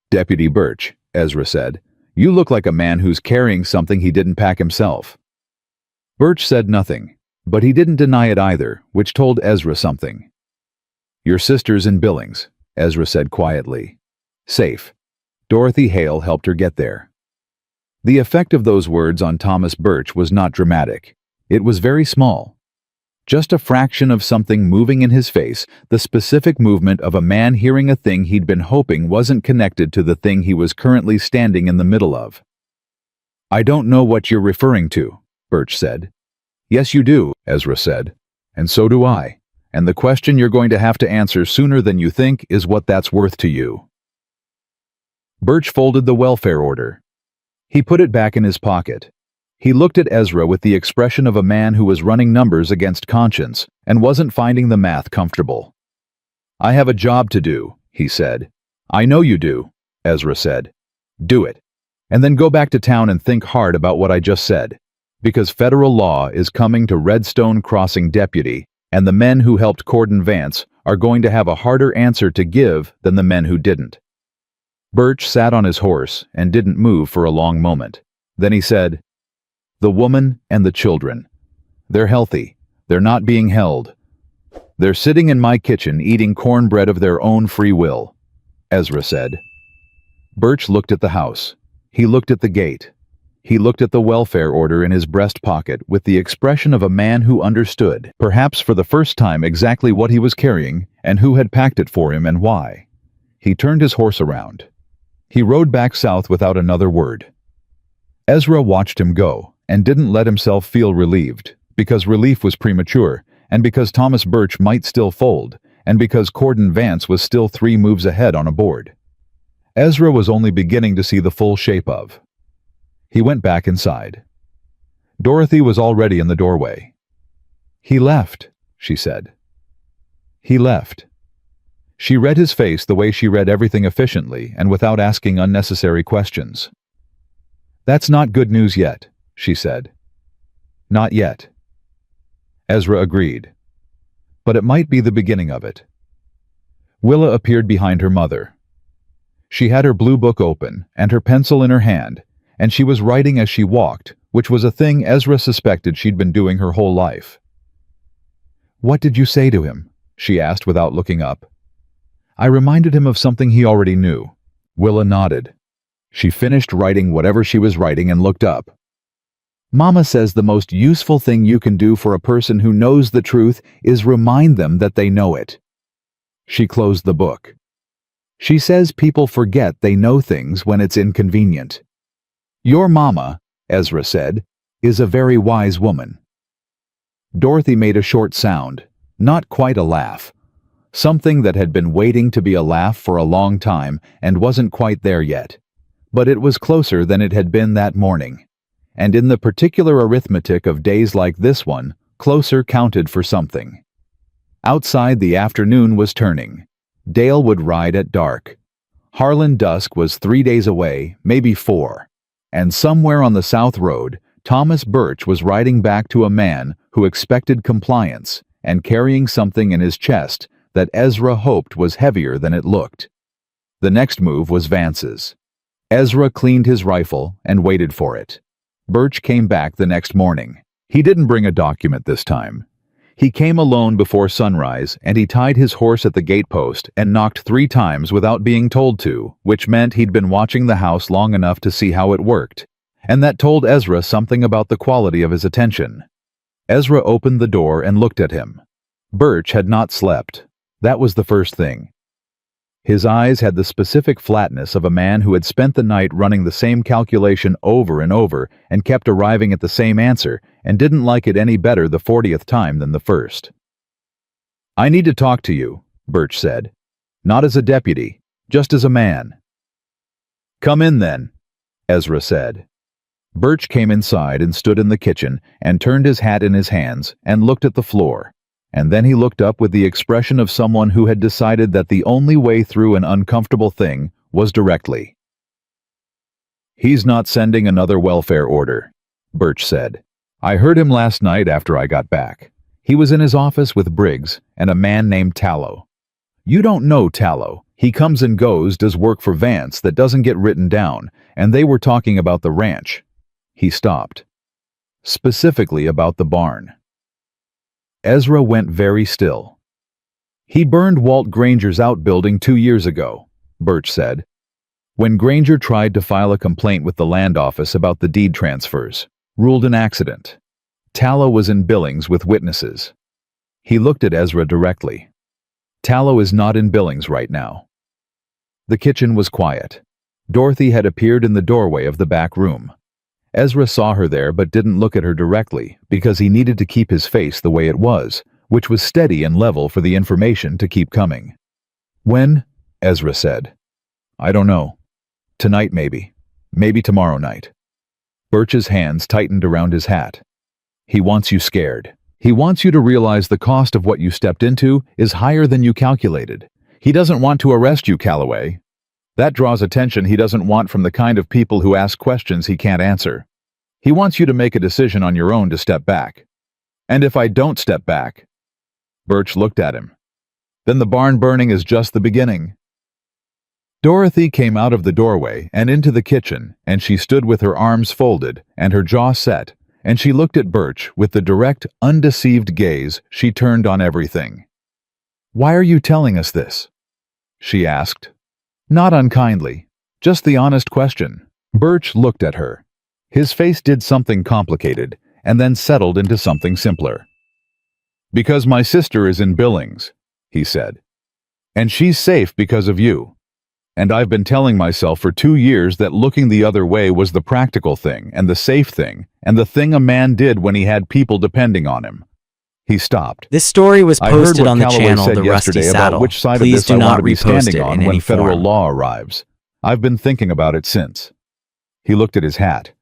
Deputy Birch, Ezra said, you look like a man who's carrying something he didn't pack himself. Birch said nothing, but he didn't deny it either, which told Ezra something. Your sister's in Billings, Ezra said quietly. Safe. Dorothy Hale helped her get there. The effect of those words on Thomas Birch was not dramatic. It was very small. Just a fraction of something moving in his face, the specific movement of a man hearing a thing he'd been hoping wasn't connected to the thing he was currently standing in the middle of. I don't know what you're referring to, Birch said. Yes, you do, Ezra said. And so do I. And the question you're going to have to answer sooner than you think is what that's worth to you. Birch folded the welfare order. He put it back in his pocket. He looked at Ezra with the expression of a man who was running numbers against conscience and wasn't finding the math comfortable. "I have a job to do," he said. "I know you do," Ezra said. "Do it. And then go back to town and think hard about what I just said. Because federal law is coming to Redstone Crossing Deputy, and the men who helped cordon Vance are going to have a harder answer to give than the men who didn't." Birch sat on his horse and didn't move for a long moment. Then he said, "The woman and the children. They're healthy. They're not being held. They're sitting in my kitchen eating cornbread of their own free will," Ezra said. Birch looked at the house. He looked at the gate. He looked at the welfare order in his breast pocket with the expression of a man who understood, perhaps for the first time, exactly what he was carrying and who had packed it for him and why. He turned his horse around. He rode back south without another word. Ezra watched him go and didn't let himself feel relieved, because relief was premature, and because Thomas Birch might still fold, and because Cordon Vance was still 3 moves ahead on a board. Ezra was only beginning to see the full shape of. He went back inside. Dorothy was already in the doorway. "He left," she said. "He left." She read his face the way she read everything efficiently and without asking unnecessary questions. "That's not good news yet," she said. "Not yet." Ezra agreed. "But it might be the beginning of it." Willa appeared behind her mother. She had her blue book open and her pencil in her hand, and she was writing as she walked, which was a thing Ezra suspected she'd been doing her whole life. "What did you say to him?" she asked without looking up. "I reminded him of something he already knew." Willa nodded. She finished writing whatever she was writing and looked up. "Mama says the most useful thing you can do for a person who knows the truth is remind them that they know it." She closed the book. "She says people forget they know things when it's inconvenient." "Your mama," Ezra said, "is a very wise woman." Dorothy made a short sound, not quite a laugh. Something that had been waiting to be a laugh for a long time and wasn't quite there yet. But it was closer than it had been that morning. And in the particular arithmetic of days like this one, closer counted for something. Outside, the afternoon was turning. Dale would ride at dark. Harlan dusk was 3 days away, maybe 4. And somewhere on the South Road, Thomas Birch was riding back to a man who expected compliance and carrying something in his chest that Ezra hoped was heavier than it looked. The next move was Vance's. Ezra cleaned his rifle and waited for it. Birch came back the next morning. He didn't bring a document this time. He came alone before sunrise, and he tied his horse at the gatepost and knocked 3 times without being told to, which meant he'd been watching the house long enough to see how it worked, and that told Ezra something about the quality of his attention. Ezra opened the door and looked at him. Birch had not slept. That was the first thing. His eyes had the specific flatness of a man who had spent the night running the same calculation over and over and kept arriving at the same answer and didn't like it any better the 40th time than the first. "I need to talk to you," Birch said. "Not as a deputy, just as a man." "Come in then," Ezra said. Birch came inside and stood in the kitchen and turned his hat in his hands and looked at the floor. And then he looked up with the expression of someone who had decided that the only way through an uncomfortable thing was directly. "He's not sending another welfare order," Birch said. "I heard him last night after I got back. He was in his office with Briggs and a man named Tallow. You don't know Tallow. He comes and goes, does work for Vance that doesn't get written down, and they were talking about the ranch." He stopped. "Specifically about the barn." Ezra went very still. "He burned Walt Granger's outbuilding 2 years ago," Birch said, "when Granger tried to file a complaint with the land office about the deed transfers. Ruled an accident. Tallow was in Billings with witnesses." He looked at Ezra directly. "Tallow is not in Billings right now." The kitchen was quiet. Dorothy had appeared in the doorway of the back room. Ezra saw her there but didn't look at her directly because he needed to keep his face the way it was, which was steady and level for the information to keep coming. "When?" Ezra said. "I don't know. Tonight maybe. Maybe tomorrow night." Birch's hands tightened around his hat. He wants you scared. He wants you to realize the cost of what you stepped into is higher than you calculated. He doesn't want to arrest you, Calloway. That draws attention he doesn't want from the kind of people who ask questions he can't answer. He wants you to make a decision on your own to step back. And if I don't step back? Birch looked at him. Then the barn burning is just the beginning. Dorothy came out of the doorway and into the kitchen, and she stood with her arms folded and her jaw set, and she looked at Birch with the direct, undeceived gaze she turned on everything. "Why are you telling us this?" she asked. Not unkindly, just the honest question. Birch looked at her. His face did something complicated, and then settled into something simpler. "Because my sister is in Billings," he said. "And she's safe because of you. And I've been telling myself for 2 years that looking the other way was the practical thing, and the safe thing, and the thing a man did when he had people depending on him." He stopped. This story was I heard posted what on the Calloway channel said The Rusty yesterday Saddle. about which side Please of this do I want not to be repost standing it on in when any federal form. law arrives. I've been thinking about it since. He looked at his hat.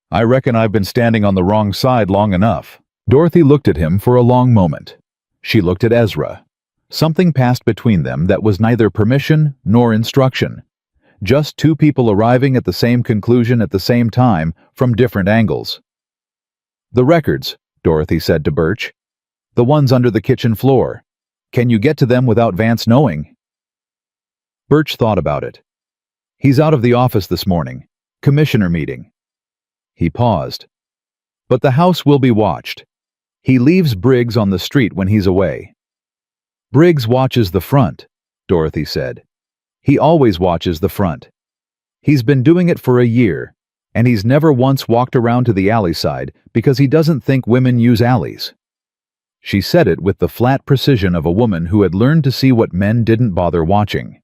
"I reckon I've been standing on the wrong side long enough." Dorothy looked at him for a long moment. She looked at Ezra. Something passed between them that was neither permission nor instruction. Just two people arriving at the same conclusion at the same time from different angles. "The records," Dorothy said to Birch. "The ones under the kitchen floor. Can you get to them without Vance knowing?" Birch thought about it. "He's out of the office this morning. Commissioner meeting." He paused. "But the house will be watched. He leaves Briggs on the street when he's away." "Briggs watches the front," Dorothy said. "He always watches the front. He's been doing it for a year, and he's never once walked around to the alley side because he doesn't think women use alleys." She said it with the flat precision of a woman who had learned to see what men didn't bother watching.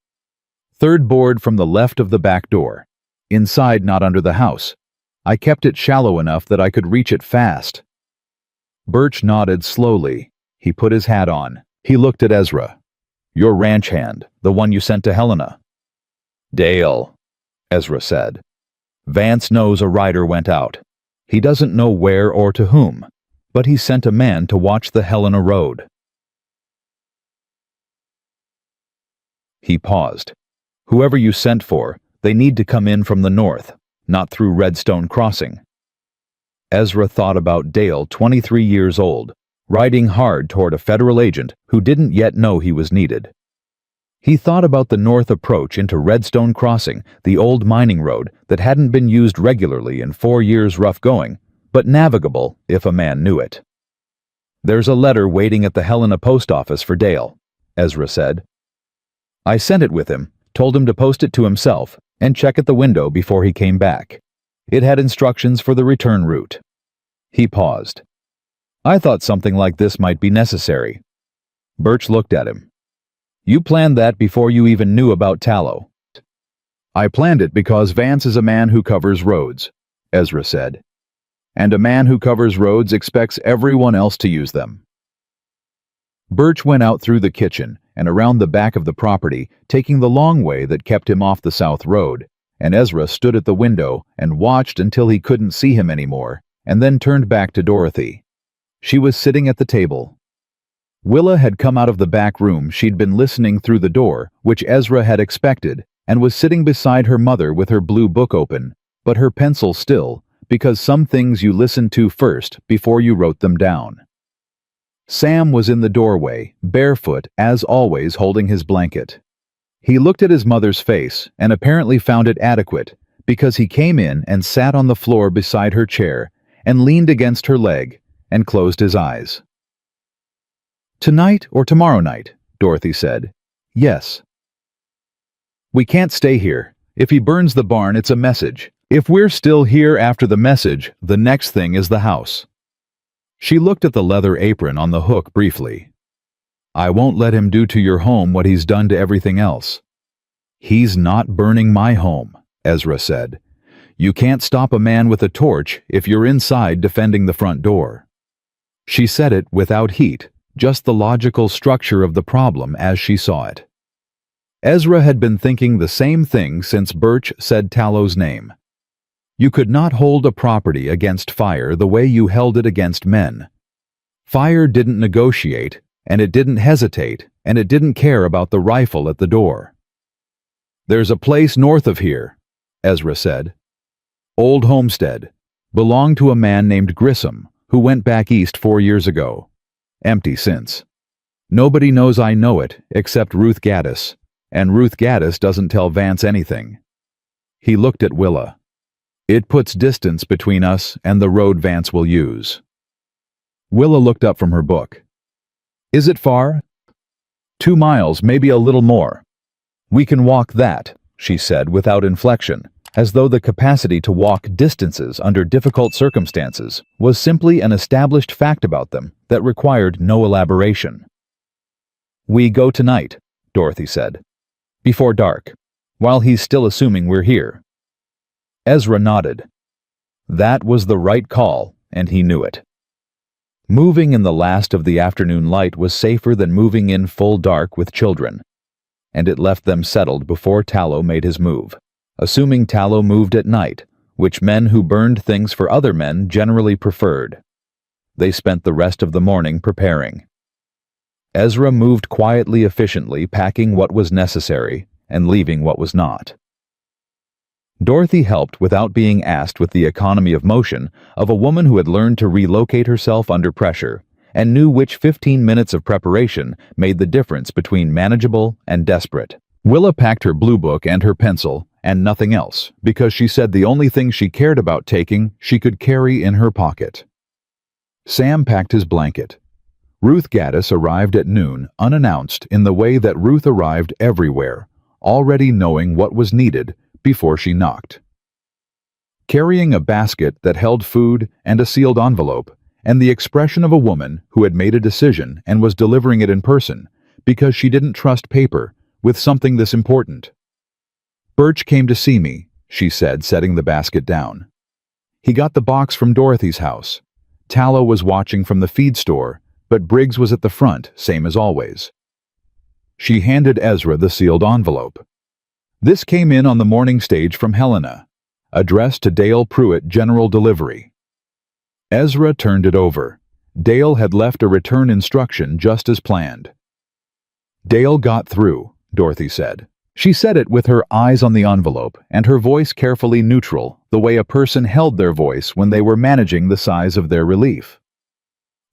"Third board from the left of the back door. Inside, not under the house. I kept it shallow enough that I could reach it fast." Birch nodded slowly. He put his hat on. He looked at Ezra. "Your ranch hand, the one you sent to Helena." "Dale," Ezra said. "Vance knows a rider went out. He doesn't know where or to whom, but he sent a man to watch the Helena road." He paused. "Whoever you sent for, they need to come in from the north, not through Redstone Crossing." Ezra thought about Dale, 23 years old, riding hard toward a federal agent who didn't yet know he was needed. He thought about the north approach into Redstone Crossing, the old mining road that hadn't been used regularly in 4 years rough going, but navigable if a man knew it. "There's a letter waiting at the Helena post office for Dale," Ezra said. "I sent it with him, told him to post it to himself, and check at the window before he came back. It had instructions for the return route." He paused. "I thought something like this might be necessary." Birch looked at him. "You planned that before you even knew about tallow." "I planned it because Vance is a man who covers roads," Ezra said. "And a man who covers roads expects everyone else to use them." Birch went out through the kitchen and around the back of the property, taking the long way that kept him off the south road, and Ezra stood at the window and watched until he couldn't see him anymore, and then turned back to Dorothy. She was sitting at the table. Willa had come out of the back room she'd been listening through the door, which Ezra had expected, and was sitting beside her mother with her blue book open, but her pencil still, because some things you listened to first before you wrote them down. Sam was in the doorway, barefoot, as always, holding his blanket. He looked at his mother's face and apparently found it adequate, because he came in and sat on the floor beside her chair and leaned against her leg and closed his eyes. "Tonight or tomorrow night?" Dorothy said. "Yes." "We can't stay here. If he burns the barn, it's a message. If we're still here after the message, the next thing is the house." She looked at the leather apron on the hook briefly. "I won't let him do to your home what he's done to everything else." "He's not burning my home," Ezra said. "You can't stop a man with a torch if you're inside defending the front door." She said it without heat, just the logical structure of the problem as she saw it. Ezra had been thinking the same thing since Birch said Tallow's name. You could not hold a property against fire the way you held it against men. Fire didn't negotiate, and it didn't hesitate, and it didn't care about the rifle at the door. "There's a place north of here," Ezra said. "Old Homestead. Belonged to a man named Grissom, who went back east 4 years ago. Empty since. Nobody knows I know it except Ruth Gaddis, and Ruth Gaddis doesn't tell Vance anything." He looked at Willa. "It puts distance between us and the road Vance will use." Willa looked up from her book. "Is it far?" 2 miles, maybe a little more." "We can walk that," she said without inflection, as though the capacity to walk distances under difficult circumstances was simply an established fact about them that required no elaboration. "We go tonight," Dorothy said. "Before dark, while he's still assuming we're here." Ezra nodded. That was the right call, and he knew it. Moving in the last of the afternoon light was safer than moving in full dark with children, and it left them settled before Tallow made his move, assuming Tallow moved at night, which men who burned things for other men generally preferred. They spent the rest of the morning preparing. Ezra moved quietly, efficiently, packing what was necessary and leaving what was not. Dorothy helped without being asked, with the economy of motion of a woman who had learned to relocate herself under pressure and knew which 15 minutes of preparation made the difference between manageable and desperate. Willa packed her blue book and her pencil and nothing else, because she said the only thing she cared about taking she could carry in her pocket. Sam packed his blanket. Ruth Gaddis arrived at noon, unannounced, in the way that Ruth arrived everywhere, already knowing what was needed before she knocked. Carrying a basket that held food and a sealed envelope, and the expression of a woman who had made a decision and was delivering it in person because she didn't trust paper with something this important. "Birch came to see me," she said, setting the basket down. "He got the box from Dorothy's house. Tallow was watching from the feed store, but Briggs was at the front, same as always." She handed Ezra the sealed envelope. "This came in on the morning stage from Helena, addressed to Dale Pruitt, General Delivery." Ezra turned it over. Dale had left a return instruction just as planned. "Dale got through," Dorothy said. She said it with her eyes on the envelope and her voice carefully neutral, the way a person held their voice when they were managing the size of their relief.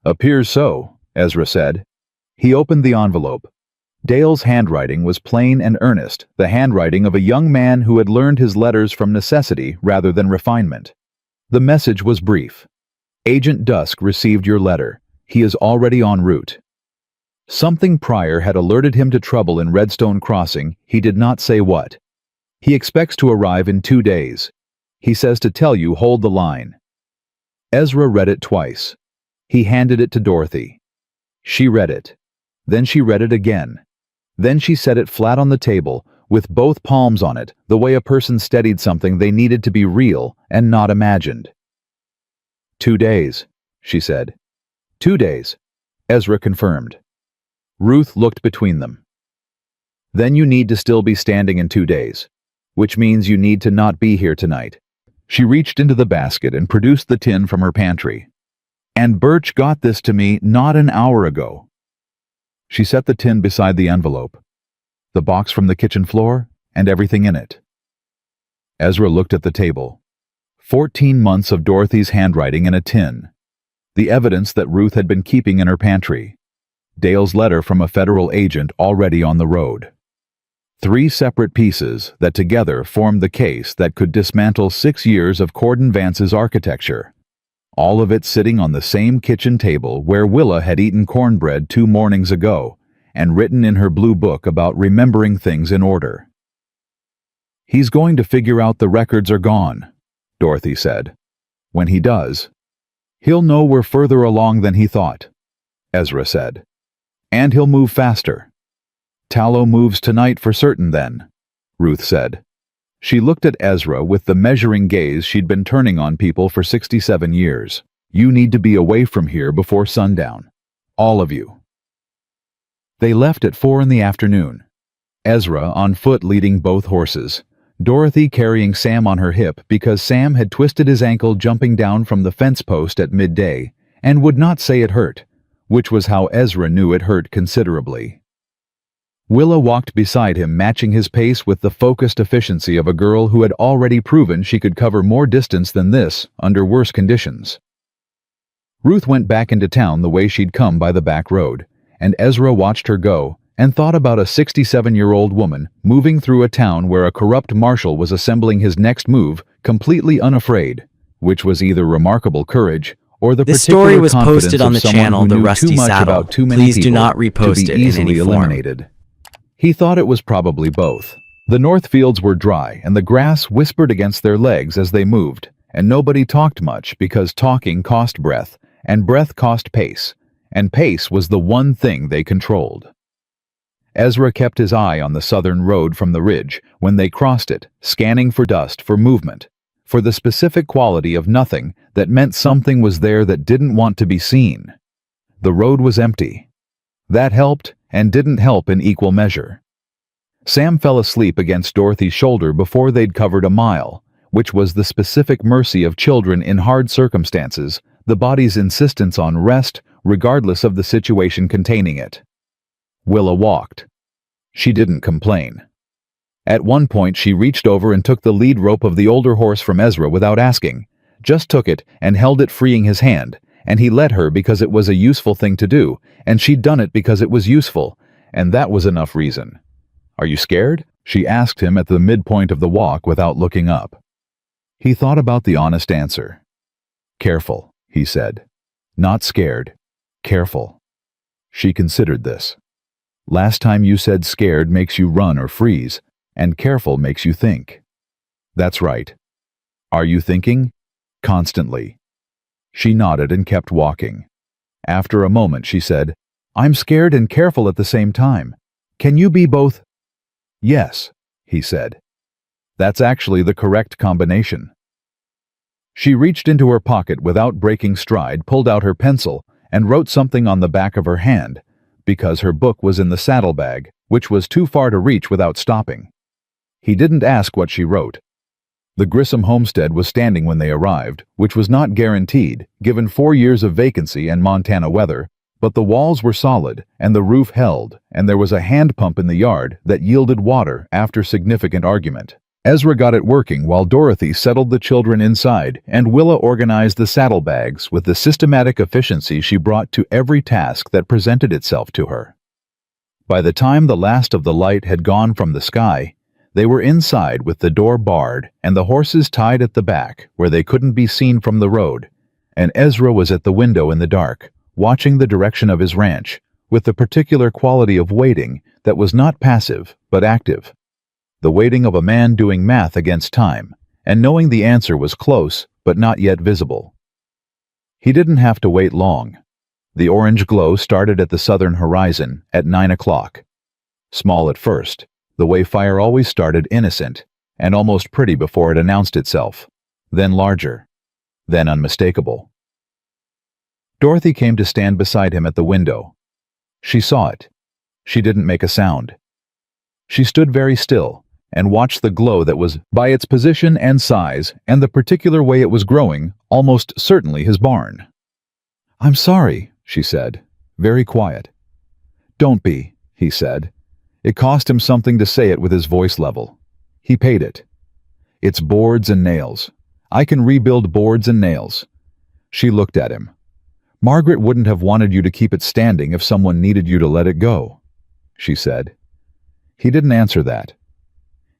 "Appears so," Ezra said. He opened the envelope. Dale's handwriting was plain and earnest, the handwriting of a young man who had learned his letters from necessity rather than refinement. The message was brief. "Agent Dusk received your letter. He is already en route." Something prior had alerted him to trouble in Redstone Crossing. He did not say what. "He expects to arrive in 2 days. He says to tell you, hold the line." Ezra read it twice. He handed it to Dorothy. She read it. Then she read it again. Then she set it flat on the table, with both palms on it, the way a person steadied something they needed to be real and not imagined. 2 days, she said. 2 days, Ezra confirmed. Ruth looked between them. "Then you need to still be standing in 2 days, which means you need to not be here tonight." She reached into the basket and produced the tin from her pantry. "And Birch got this to me not an hour ago." She set the tin beside the envelope, the box from the kitchen floor, and everything in it. Ezra looked at the table. 14 months of Dorothy's handwriting in a tin. The evidence that Ruth had been keeping in her pantry. Dale's letter from a federal agent already on the road. 3 separate pieces that together formed the case that could dismantle 6 years of Cordon Vance's architecture. All of it sitting on the same kitchen table where Willa had eaten cornbread 2 mornings ago and written in her blue book about remembering things in order. "He's going to figure out the records are gone," Dorothy said. "When he does, he'll know we're further along than he thought," Ezra said. "And he'll move faster." "Tallow moves tonight for certain then," Ruth said. She looked at Ezra with the measuring gaze she'd been turning on people for 67 years. "You need to be away from here before sundown. All of you." They left at 4 in the afternoon. Ezra on foot leading both horses, Dorothy carrying Sam on her hip because Sam had twisted his ankle jumping down from the fence post at midday and would not say it hurt, which was how Ezra knew it hurt considerably. Willa walked beside him, matching his pace with the focused efficiency of a girl who had already proven she could cover more distance than this under worse conditions. Ruth went back into town the way she'd come, by the back road, and Ezra watched her go and thought about a 67-year-old woman moving through a town where a corrupt marshal was assembling his next move completely unafraid, which was either remarkable courage or the This particular story was confidence posted on of the someone channel who The knew Rusty too much Saddle. about too many Please do people not repost to it be in easily any form. eliminated. He thought it was probably both. The north fields were dry and the grass whispered against their legs as they moved, and nobody talked much because talking cost breath, and breath cost pace, and pace was the one thing they controlled. Ezra kept his eye on the southern road from the ridge when they crossed it, scanning for dust, for movement, for the specific quality of nothing that meant something was there that didn't want to be seen. The road was empty. That helped and didn't help in equal measure. Sam fell asleep against Dorothy's shoulder before they'd covered a mile, which was the specific mercy of children in hard circumstances, the body's insistence on rest regardless of the situation containing it. Willa walked. She didn't complain. At one point she reached over and took the lead rope of the older horse from Ezra without asking, just took it and held it, freeing his hand, and he let her because it was a useful thing to do, and she'd done it because it was useful, and that was enough reason. "Are you scared?" she asked him at the midpoint of the walk without looking up. He thought about the honest answer. "Careful," he said. "Not scared. Careful." She considered this. "Last time you said scared makes you run or freeze, and careful makes you think." "That's right." "Are you thinking?" "Constantly." She nodded and kept walking. After a moment she said, "I'm scared and careful at the same time. Can you be both?" "Yes," he said. "That's actually the correct combination." She reached into her pocket without breaking stride, pulled out her pencil, and wrote something on the back of her hand, because her book was in the saddlebag, which was too far to reach without stopping. He didn't ask what she wrote. The Grissom homestead was standing when they arrived, which was not guaranteed, given 4 years of vacancy and Montana weather, but the walls were solid, and the roof held, and there was a hand pump in the yard that yielded water after significant argument. Ezra got it working while Dorothy settled the children inside, and Willa organized the saddlebags with the systematic efficiency she brought to every task that presented itself to her. By the time the last of the light had gone from the sky, they were inside with the door barred and the horses tied at the back where they couldn't be seen from the road, and Ezra was at the window in the dark, watching the direction of his ranch, with the particular quality of waiting that was not passive but active. The waiting of a man doing math against time, and knowing the answer was close but not yet visible. He didn't have to wait long. The orange glow started at the southern horizon at 9 o'clock. Small at first, the way fire always started, innocent, and almost pretty before it announced itself, then larger, then unmistakable. Dorothy came to stand beside him at the window. She saw it. She didn't make a sound. She stood very still and watched the glow that was, by its position and size and the particular way it was growing, almost certainly his barn. "I'm sorry," she said, very quiet. "Don't be," he said. It cost him something to say it with his voice level. He paid it. "It's boards and nails. I can rebuild boards and nails." She looked at him. "Margaret wouldn't have wanted you to keep it standing if someone needed you to let it go," she said. He didn't answer that.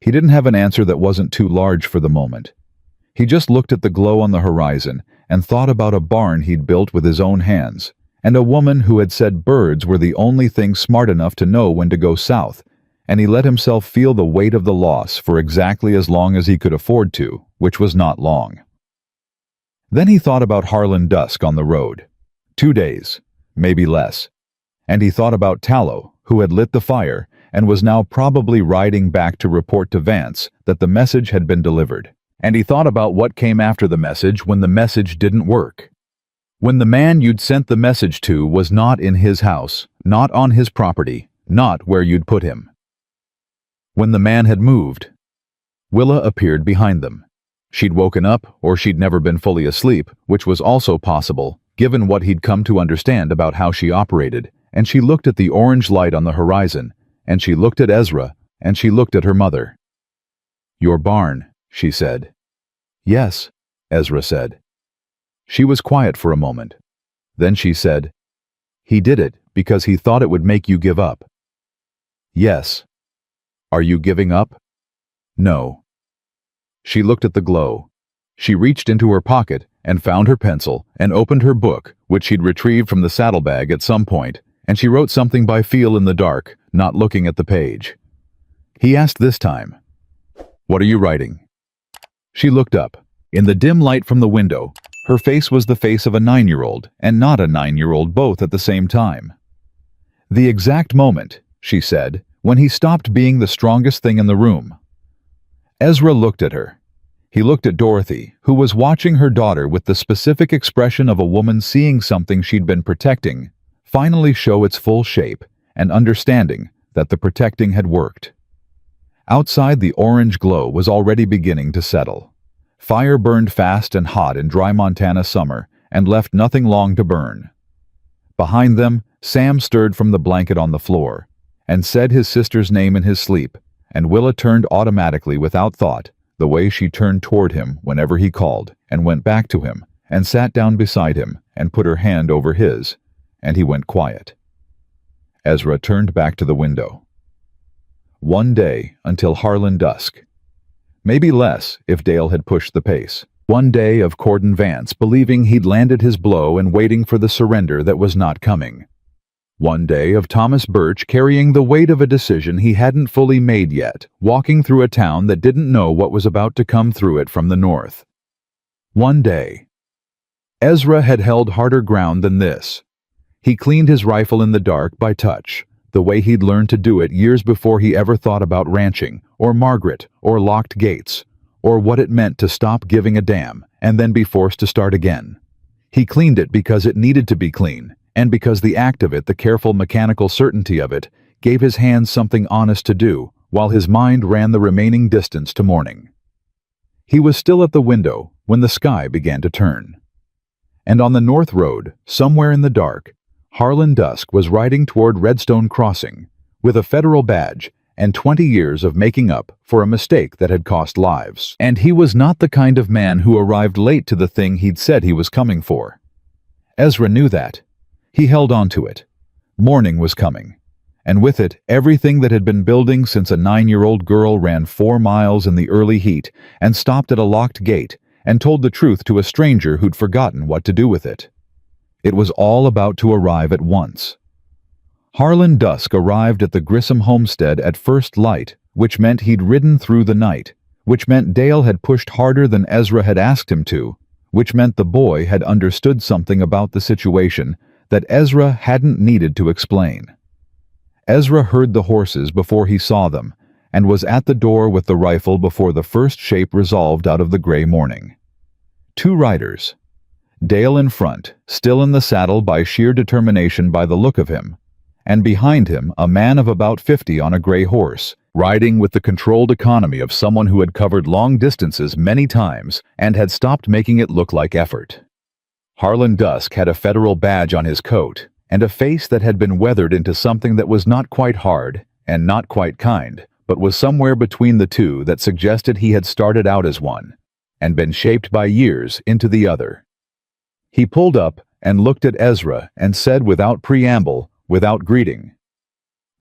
He didn't have an answer that wasn't too large for the moment. He just looked at the glow on the horizon and thought about a barn he'd built with his own hands, and a woman who had said birds were the only thing smart enough to know when to go south, and he let himself feel the weight of the loss for exactly as long as he could afford to, which was not long. Then he thought about Harlan Dusk on the road. 2 days, maybe less. And he thought about Tallow, who had lit the fire and was now probably riding back to report to Vance that the message had been delivered. And he thought about what came after the message when the message didn't work. When the man you'd sent the message to was not in his house, not on his property, not where you'd put him. When the man had moved. Willa appeared behind them. She'd woken up, or she'd never been fully asleep, which was also possible, given what he'd come to understand about how she operated, and she looked at the orange light on the horizon, and she looked at Ezra, and she looked at her mother. "Your barn," she said. "Yes," Ezra said. She was quiet for a moment. Then she said, "He did it because he thought it would make you give up." "Yes." "Are you giving up?" "No." She looked at the glow. She reached into her pocket and found her pencil and opened her book, which she'd retrieved from the saddlebag at some point, and she wrote something by feel in the dark, not looking at the page. He asked this time, "What are you writing?" She looked up. In the dim light from the window, her face was the face of a 9-year-old and not a 9-year-old both at the same time. "The exact moment," she said, "when he stopped being the strongest thing in the room." Ezra looked at her. He looked at Dorothy, who was watching her daughter with the specific expression of a woman seeing something she'd been protecting finally show its full shape and understanding that the protecting had worked. Outside, the orange glow was already beginning to settle. Fire burned fast and hot in dry Montana summer and left nothing long to burn. Behind them, Sam stirred from the blanket on the floor and said his sister's name in his sleep, and Willa turned automatically without thought, the way she turned toward him whenever he called, and went back to him and sat down beside him and put her hand over his, and he went quiet. Ezra turned back to the window. One day until Harlan dusk. Maybe less if Dale had pushed the pace. One day of Cordon Vance believing he'd landed his blow and waiting for the surrender that was not coming. One day of Thomas Birch carrying the weight of a decision he hadn't fully made yet, walking through a town that didn't know what was about to come through it from the north. One day. Ezra had held harder ground than this. He cleaned his rifle in the dark by touch, the way he'd learned to do it years before he ever thought about ranching, or Margaret, or locked gates, or what it meant to stop giving a damn and then be forced to start again. He cleaned it because it needed to be clean, and because the act of it, the careful mechanical certainty of it, gave his hands something honest to do, while his mind ran the remaining distance to morning. He was still at the window when the sky began to turn. And on the north road, somewhere in the dark, Harlan Dusk was riding toward Redstone Crossing, with a federal badge and 20 years of making up for a mistake that had cost lives. And he was not the kind of man who arrived late to the thing he'd said he was coming for. Ezra knew that. He held on to it. Morning was coming, and with it, everything that had been building since a 9-year-old girl ran 4 miles in the early heat and stopped at a locked gate and told the truth to a stranger who'd forgotten what to do with it. It was all about to arrive at once. Harlan Dusk arrived at the Grissom homestead at first light, which meant he'd ridden through the night, which meant Dale had pushed harder than Ezra had asked him to, which meant the boy had understood something about the situation that Ezra hadn't needed to explain. Ezra heard the horses before he saw them, and was at the door with the rifle before the first shape resolved out of the gray morning. 2 riders. Dale in front, still in the saddle by sheer determination by the look of him, and behind him a man of about 50 on a gray horse, riding with the controlled economy of someone who had covered long distances many times and had stopped making it look like effort. Harlan Dusk had a federal badge on his coat, and a face that had been weathered into something that was not quite hard and not quite kind, but was somewhere between the two that suggested he had started out as one, and been shaped by years into the other. He pulled up and looked at Ezra and said without preamble, without greeting,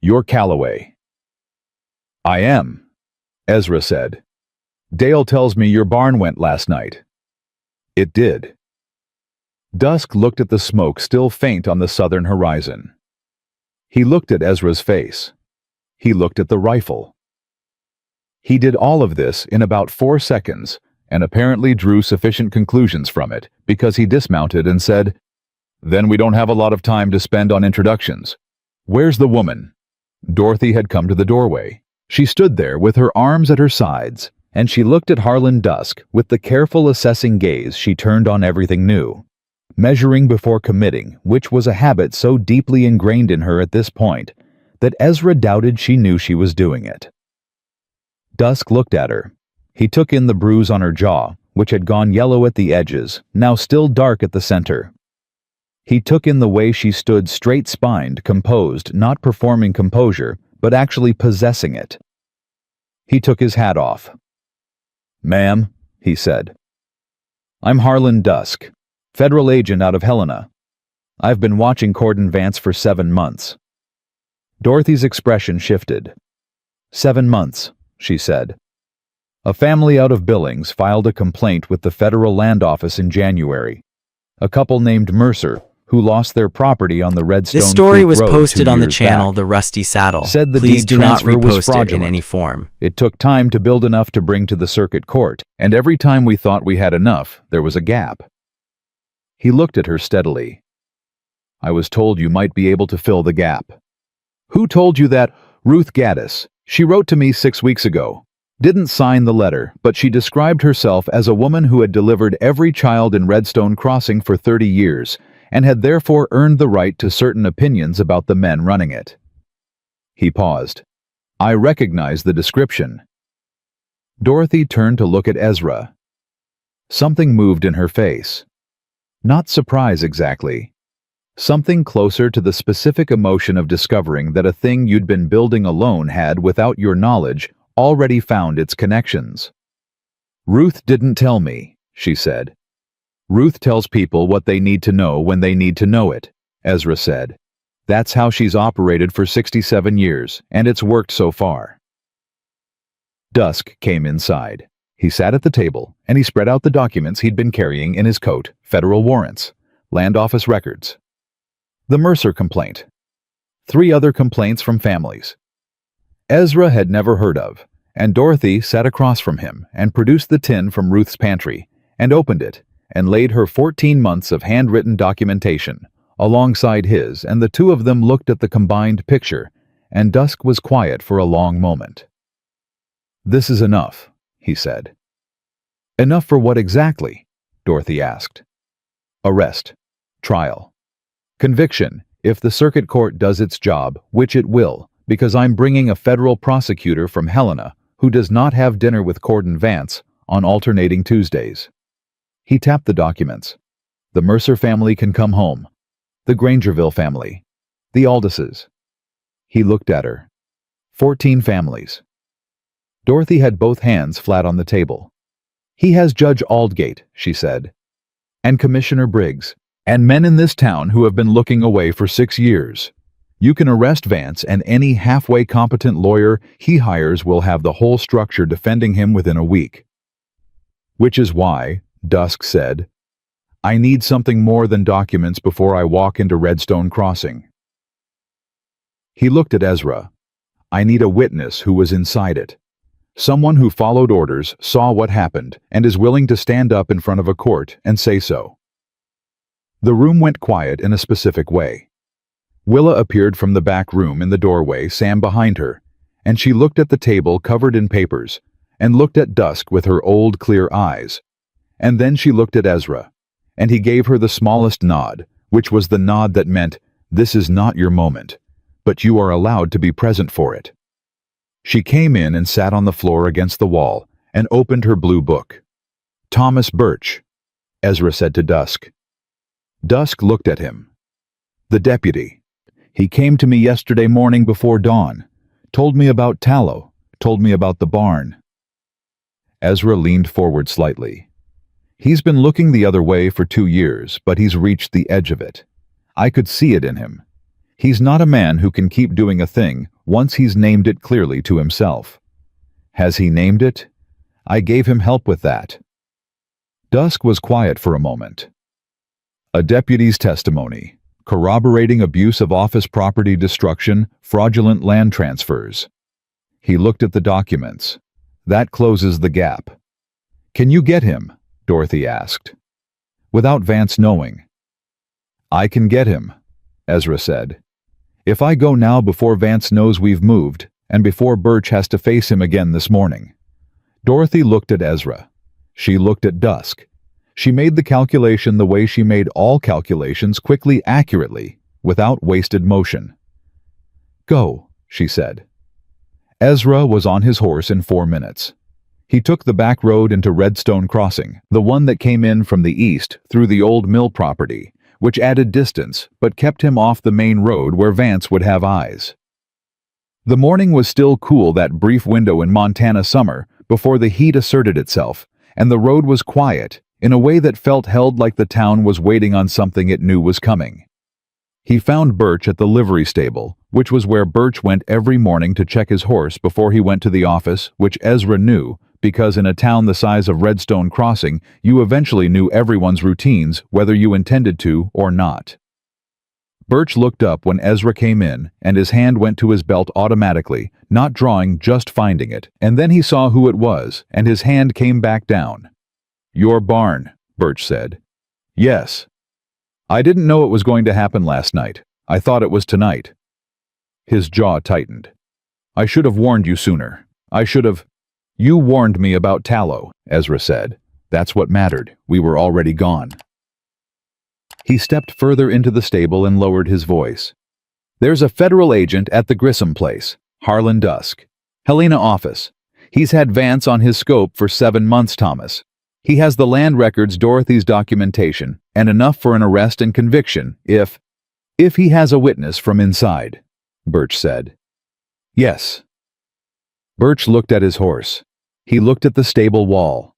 "You're Calloway." "I am," Ezra said. "Dale tells me your barn went last night." "It did." Dusk looked at the smoke still faint on the southern horizon. He looked at Ezra's face. He looked at the rifle. He did all of this in about 4 seconds, and apparently drew sufficient conclusions from it, because he dismounted and said, "Then we don't have a lot of time to spend on introductions. Where's the woman?" Dorothy had come to the doorway. She stood there with her arms at her sides, and she looked at Harlan Dusk with the careful assessing gaze she turned on everything new, measuring before committing, which was a habit so deeply ingrained in her at this point that Ezra doubted she knew she was doing it. Dusk looked at her, He took in the bruise on her jaw, which had gone yellow at the edges, now still dark at the center. He took in the way she stood straight-spined, composed, not performing composure, but actually possessing it. He took his hat off. "Ma'am," he said. "I'm Harlan Dusk, federal agent out of Helena. I've been watching Cordon Vance for 7 months." Dorothy's expression shifted. 7 months, she said. "A family out of Billings filed a complaint with the Federal Land Office in January. A couple named Mercer, who lost their property on the Redstone This story Creek was Road posted 2 on the years channel back, The Rusty Saddle. said the Please deed do not transfer was repost it in fraudulent. any form. It took time to build enough to bring to the circuit court, and every time we thought we had enough, there was a gap." He looked at her steadily. "I was told you might be able to fill the gap." "Who told you that?" "Ruth Gaddis. She wrote to me 6 weeks ago. Didn't sign the letter, but she described herself as a woman who had delivered every child in Redstone Crossing for 30 years, and had therefore earned the right to certain opinions about the men running it." He paused. "I recognize the description." Dorothy turned to look at Ezra. Something moved in her face. Not surprise exactly. Something closer to the specific emotion of discovering that a thing you'd been building alone had, without your knowledge, already found its connections. "Ruth didn't tell me," she said. "Ruth tells people what they need to know when they need to know it," Ezra said. "That's how she's operated for 67 years, and it's worked so far." Dusk came inside. He sat at the table, and he spread out the documents he'd been carrying in his coat: federal warrants, land office records, the Mercer complaint, 3 other complaints from families Ezra had never heard of, and Dorothy sat across from him and produced the tin from Ruth's pantry, and opened it, and laid her 14 months of handwritten documentation alongside his, and the two of them looked at the combined picture, and Dusk was quiet for a long moment. "This is enough," he said. "Enough for what exactly?" Dorothy asked. "Arrest. Trial. Conviction, if the circuit court does its job, which it will, because I'm bringing a federal prosecutor from Helena who does not have dinner with Cordon Vance on alternating Tuesdays." He tapped the documents. "The Mercer family can come home. The Grangerville family. The Aldises." He looked at her. 14 families. Dorothy had both hands flat on the table. "He has Judge Aldgate," she said, "and Commissioner Briggs, and men in this town who have been looking away for 6 years. You can arrest Vance, and any halfway competent lawyer he hires will have the whole structure defending him within a week." "Which is why," Dusk said, "I need something more than documents before I walk into Redstone Crossing." He looked at Ezra. "I need a witness who was inside it. Someone who followed orders, saw what happened, and is willing to stand up in front of a court and say so." The room went quiet in a specific way. Willa appeared from the back room in the doorway, Sam behind her, and she looked at the table covered in papers, and looked at Dusk with her old clear eyes. And then she looked at Ezra, and he gave her the smallest nod, which was the nod that meant, "This is not your moment, but you are allowed to be present for it." She came in and sat on the floor against the wall, and opened her blue book. "Thomas Birch," Ezra said to Dusk. Dusk looked at him. "The deputy. He came to me yesterday morning before dawn, told me about tallow, told me about the barn." Ezra leaned forward slightly. "He's been looking the other way for 2 years, but he's reached the edge of it. I could see it in him. He's not a man who can keep doing a thing once he's named it clearly to himself. Has he named it? I gave him help with that." Dusk was quiet for a moment. "A deputy's testimony, corroborating abuse of office property destruction, fraudulent land transfers." He looked at the documents. "That closes the gap." "Can you get him?" Dorothy asked. "Without Vance knowing." "I can get him," Ezra said. "If I go now before Vance knows we've moved, and before Birch has to face him again this morning." Dorothy looked at Ezra. She looked at Dusk. She made the calculation the way she made all calculations, quickly, accurately, without wasted motion. "Go," she said. Ezra was on his horse in 4 minutes. He took the back road into Redstone Crossing, the one that came in from the east through the old mill property, which added distance but kept him off the main road where Vance would have eyes. The morning was still cool, that brief window in Montana summer before the heat asserted itself, and the road was quiet in a way that felt held, like the town was waiting on something it knew was coming. He found Birch at the livery stable, which was where Birch went every morning to check his horse before he went to the office, which Ezra knew, because in a town the size of Redstone Crossing, you eventually knew everyone's routines, whether you intended to or not. Birch looked up when Ezra came in, and his hand went to his belt automatically, not drawing, just finding it, and then he saw who it was, and his hand came back down. "Your barn," Birch said. "Yes. I didn't know it was going to happen last night. I thought it was tonight." His jaw tightened. "I should have warned you sooner. I should have—" "You warned me about tallow," Ezra said. "That's what mattered. We were already gone." He stepped further into the stable and lowered his voice. "There's a federal agent at the Grissom place, Harlan Dusk. Helena office. He's had Vance on his scope for 7 months, Thomas. He has the land records, Dorothy's documentation, and enough for an arrest and conviction if he has a witness from inside," Birch said. "Yes." Birch looked at his horse. He looked at the stable wall.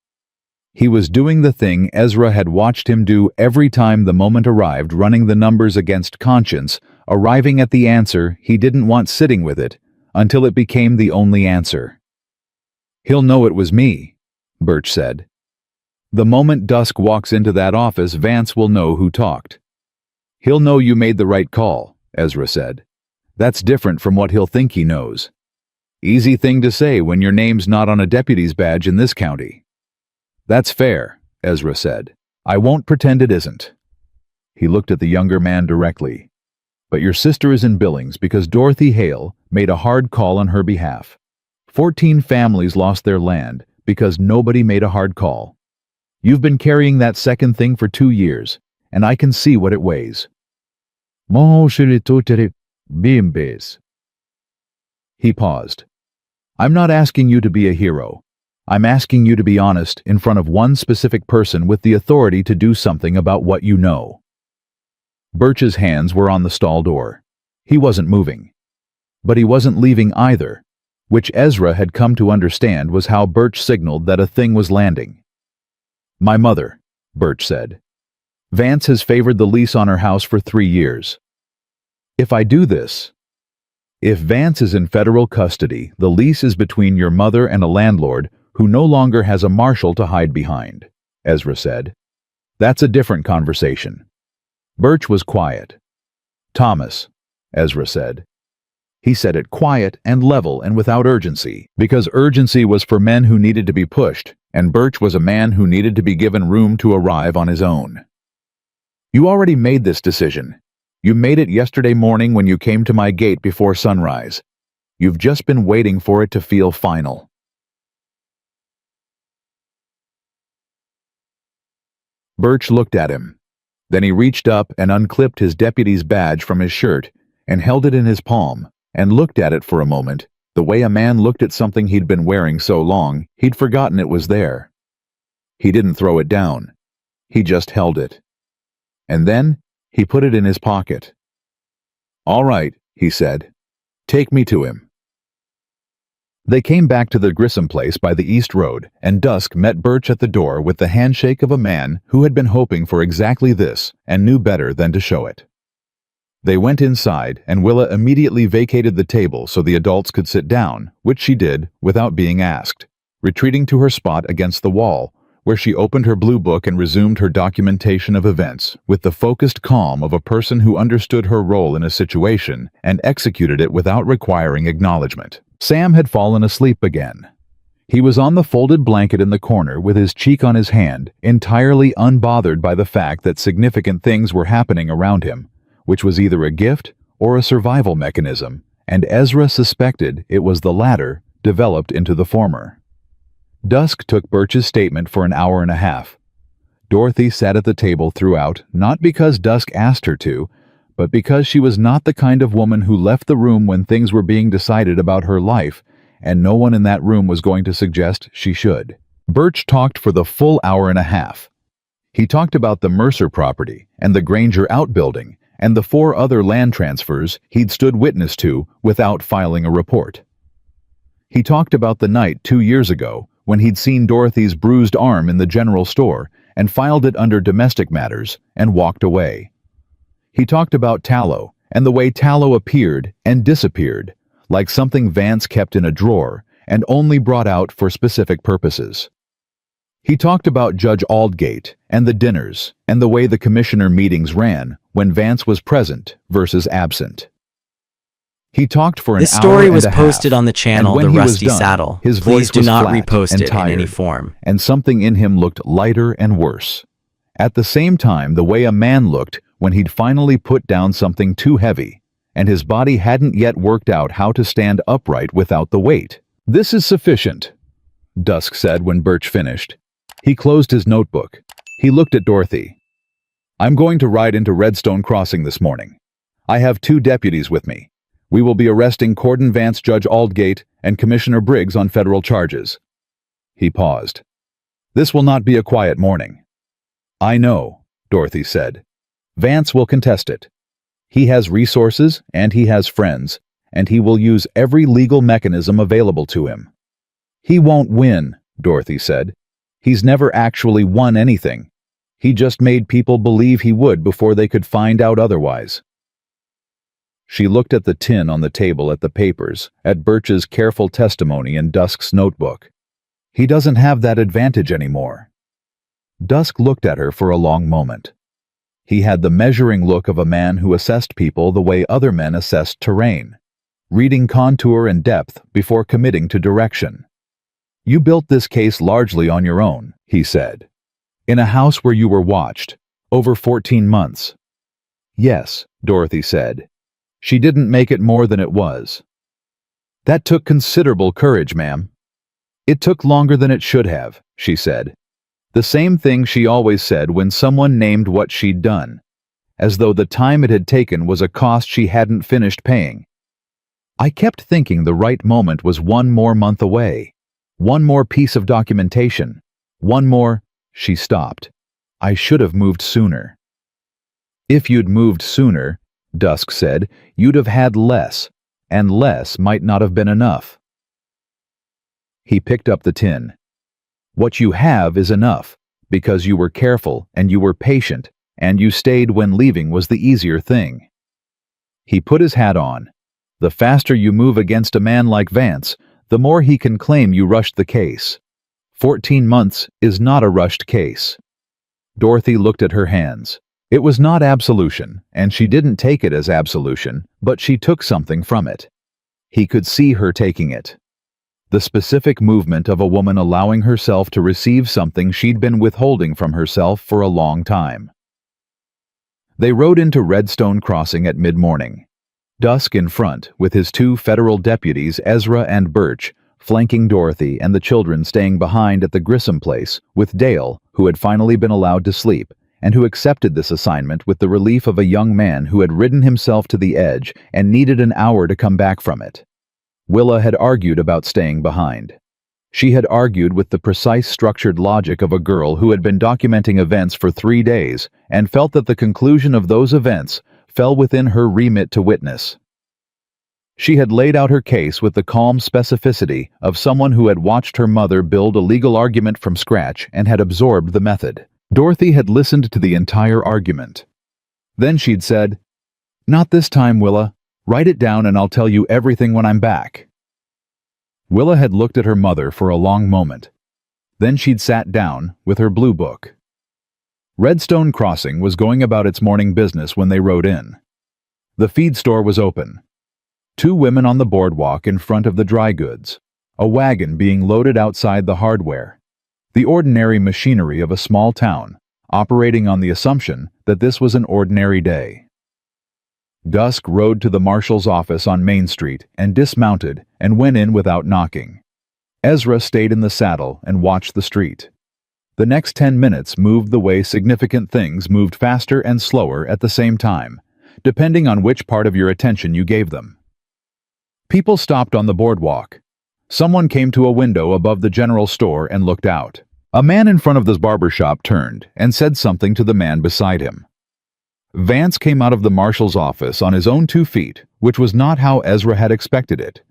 He was doing the thing Ezra had watched him do every time the moment arrived, running the numbers against conscience, arriving at the answer he didn't want, sitting with it, until it became the only answer. "He'll know it was me," Birch said. "The moment Dusk walks into that office, Vance will know who talked." "He'll know you made the right call," Ezra said. "That's different from what he'll think he knows. Easy thing to say when your name's not on a deputy's badge in this county." "That's fair," Ezra said. "I won't pretend it isn't." He looked at the younger man directly. "But your sister is in Billings because Dorothy Hale made a hard call on her behalf. 14 families lost their land because nobody made a hard call. You've been carrying that second thing for 2 years, and I can see what it weighs." He paused. "I'm not asking you to be a hero. I'm asking you to be honest in front of one specific person with the authority to do something about what you know." Birch's hands were on the stall door. He wasn't moving. But he wasn't leaving either, which Ezra had come to understand was how Birch signaled that a thing was landing. "My mother," Birch said. "Vance has favored the lease on her house for 3 years. If I do this, if Vance is in federal custody, the lease is between your mother and a landlord who no longer has a marshal to hide behind," Ezra said. "That's a different conversation." Birch was quiet. "Thomas," Ezra said. He said it quiet and level and without urgency, because urgency was for men who needed to be pushed, and Birch was a man who needed to be given room to arrive on his own. "You already made this decision. You made it yesterday morning when you came to my gate before sunrise. You've just been waiting for it to feel final." Birch looked at him. Then he reached up and unclipped his deputy's badge from his shirt and held it in his palm and looked at it for a moment, the way a man looked at something he'd been wearing so long he'd forgotten it was there. He didn't throw it down. He just held it. And then he put it in his pocket. "All right," he said. "Take me to him." They came back to the Grissom place by the East Road, and Dusk met Birch at the door with the handshake of a man who had been hoping for exactly this and knew better than to show it. They went inside, and Willa immediately vacated the table so the adults could sit down, which she did without being asked, retreating to her spot against the wall, where she opened her blue book and resumed her documentation of events with the focused calm of a person who understood her role in a situation and executed it without requiring acknowledgement. Sam had fallen asleep again. He was on the folded blanket in the corner with his cheek on his hand, entirely unbothered by the fact that significant things were happening around him, which was either a gift or a survival mechanism, and Ezra suspected it was the latter developed into the former. Dusk took Birch's statement for an hour and a half. Dorothy sat at the table throughout, not because Dusk asked her to, but because she was not the kind of woman who left the room when things were being decided about her life and no one in that room was going to suggest she should. Birch talked for the full hour and a half. He talked about the Mercer property and the Granger outbuilding and the 4 other land transfers he'd stood witness to without filing a report. He talked about the night 2 years ago when he'd seen Dorothy's bruised arm in the general store and filed it under domestic matters and walked away. He talked about tallow and the way tallow appeared and disappeared, like something Vance kept in a drawer and only brought out for specific purposes. He talked about Judge Aldgate and the dinners and the way the commissioner meetings ran when Vance was present versus absent. He talked for an hour and a half. This story was posted on the channel The Rusty Done, Saddle. his Please voice do was not flat repost and it in any tired, form. and something in him looked lighter and worse. At the same time, the way a man looked when he'd finally put down something too heavy, and his body hadn't yet worked out how to stand upright without the weight. "This is sufficient," Dusk said when Birch finished. He closed his notebook. He looked at Dorothy. "I'm going to ride into Redstone Crossing this morning. I have 2 deputies with me. We will be arresting Cordon Vance, Judge Aldgate, and Commissioner Briggs on federal charges." He paused. "This will not be a quiet morning." "I know," Dorothy said. "Vance will contest it. He has resources and he has friends, and he will use every legal mechanism available to him." "He won't win," Dorothy said. "He's never actually won anything. He just made people believe he would before they could find out otherwise." She looked at the tin on the table, at the papers, at Birch's careful testimony in Dusk's notebook. "He doesn't have that advantage anymore." Dusk looked at her for a long moment. He had the measuring look of a man who assessed people the way other men assessed terrain, reading contour and depth before committing to direction. "You built this case largely on your own," he said. "In a house where you were watched, over 14 months. "Yes," Dorothy said. "She didn't make it more than it was." "That took considerable courage, ma'am." "It took longer than it should have," she said. The same thing she always said when someone named what she'd done, as though the time it had taken was a cost she hadn't finished paying. "I kept thinking the right moment was 1 more month away. 1 more piece of documentation. 1 more—" She stopped. "I should have moved sooner." "If you'd moved sooner," Dusk said, "you'd have had less, and less might not have been enough." He picked up the tin. "What you have is enough, because you were careful and you were patient, and you stayed when leaving was the easier thing." He put his hat on. "The faster you move against a man like Vance, the more he can claim you rushed the case. 14 months is not a rushed case." Dorothy looked at her hands. It was not absolution, and she didn't take it as absolution, but she took something from it. He could see her taking it. The specific movement of a woman allowing herself to receive something she'd been withholding from herself for a long time. They rode into Redstone Crossing at mid-morning. Dusk in front, with his 2 federal deputies, Ezra and Birch, flanking Dorothy and the children staying behind at the Grissom place, with Dale, who had finally been allowed to sleep, and who accepted this assignment with the relief of a young man who had ridden himself to the edge and needed an hour to come back from it. Willa had argued about staying behind. She had argued with the precise structured logic of a girl who had been documenting events for 3 days and felt that the conclusion of those events fell within her remit to witness. She had laid out her case with the calm specificity of someone who had watched her mother build a legal argument from scratch and had absorbed the method. Dorothy had listened to the entire argument. Then she'd said, "Not this time, Willa. Write it down and I'll tell you everything when I'm back." Willa had looked at her mother for a long moment. Then she'd sat down with her blue book. Redstone Crossing was going about its morning business when they rode in. The feed store was open. 2 women on the boardwalk in front of the dry goods, a wagon being loaded outside the hardware. The ordinary machinery of a small town, operating on the assumption that this was an ordinary day. Dusk rode to the marshal's office on Main Street and dismounted and went in without knocking. Ezra stayed in the saddle and watched the street. The next 10 minutes moved the way significant things moved faster and slower at the same time, depending on which part of your attention you gave them. People stopped on the boardwalk. Someone came to a window above the general store and looked out. A man in front of this barber shop turned and said something to the man beside him. Vance came out of the marshal's office on his own 2 feet, which was not how Ezra had expected it.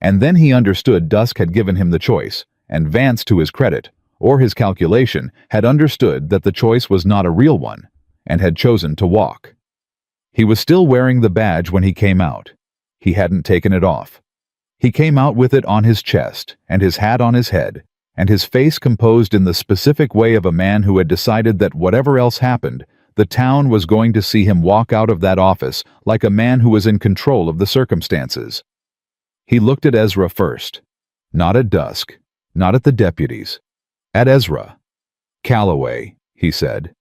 And then he understood Dusk had given him the choice, and Vance, to his credit, or his calculation, had understood that the choice was not a real one, and had chosen to walk. He was still wearing the badge when he came out. He hadn't taken it off. He came out with it on his chest, and his hat on his head, and his face composed in the specific way of a man who had decided that whatever else happened, the town was going to see him walk out of that office like a man who was in control of the circumstances. He looked at Ezra first. Not at Dusk, not at the deputies. At Ezra. "Calloway," he said.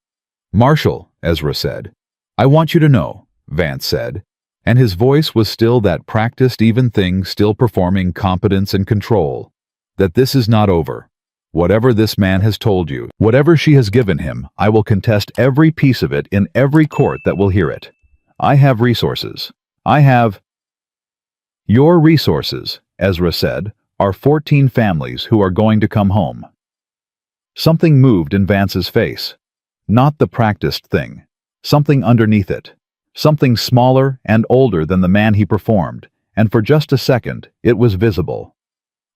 "Marshal," Ezra said. "I want you to know," Vance said, and his voice was still that practiced, even thing, still performing competence and control, "that this is not over. Whatever this man has told you, whatever she has given him, I will contest every piece of it in every court that will hear it. I have resources. I have—" "Your resources," Ezra said, "are 14 families who are going to come home." Something moved in Vance's face. Not the practiced thing. Something underneath it. Something smaller and older than the man he performed, and for just a second, it was visible.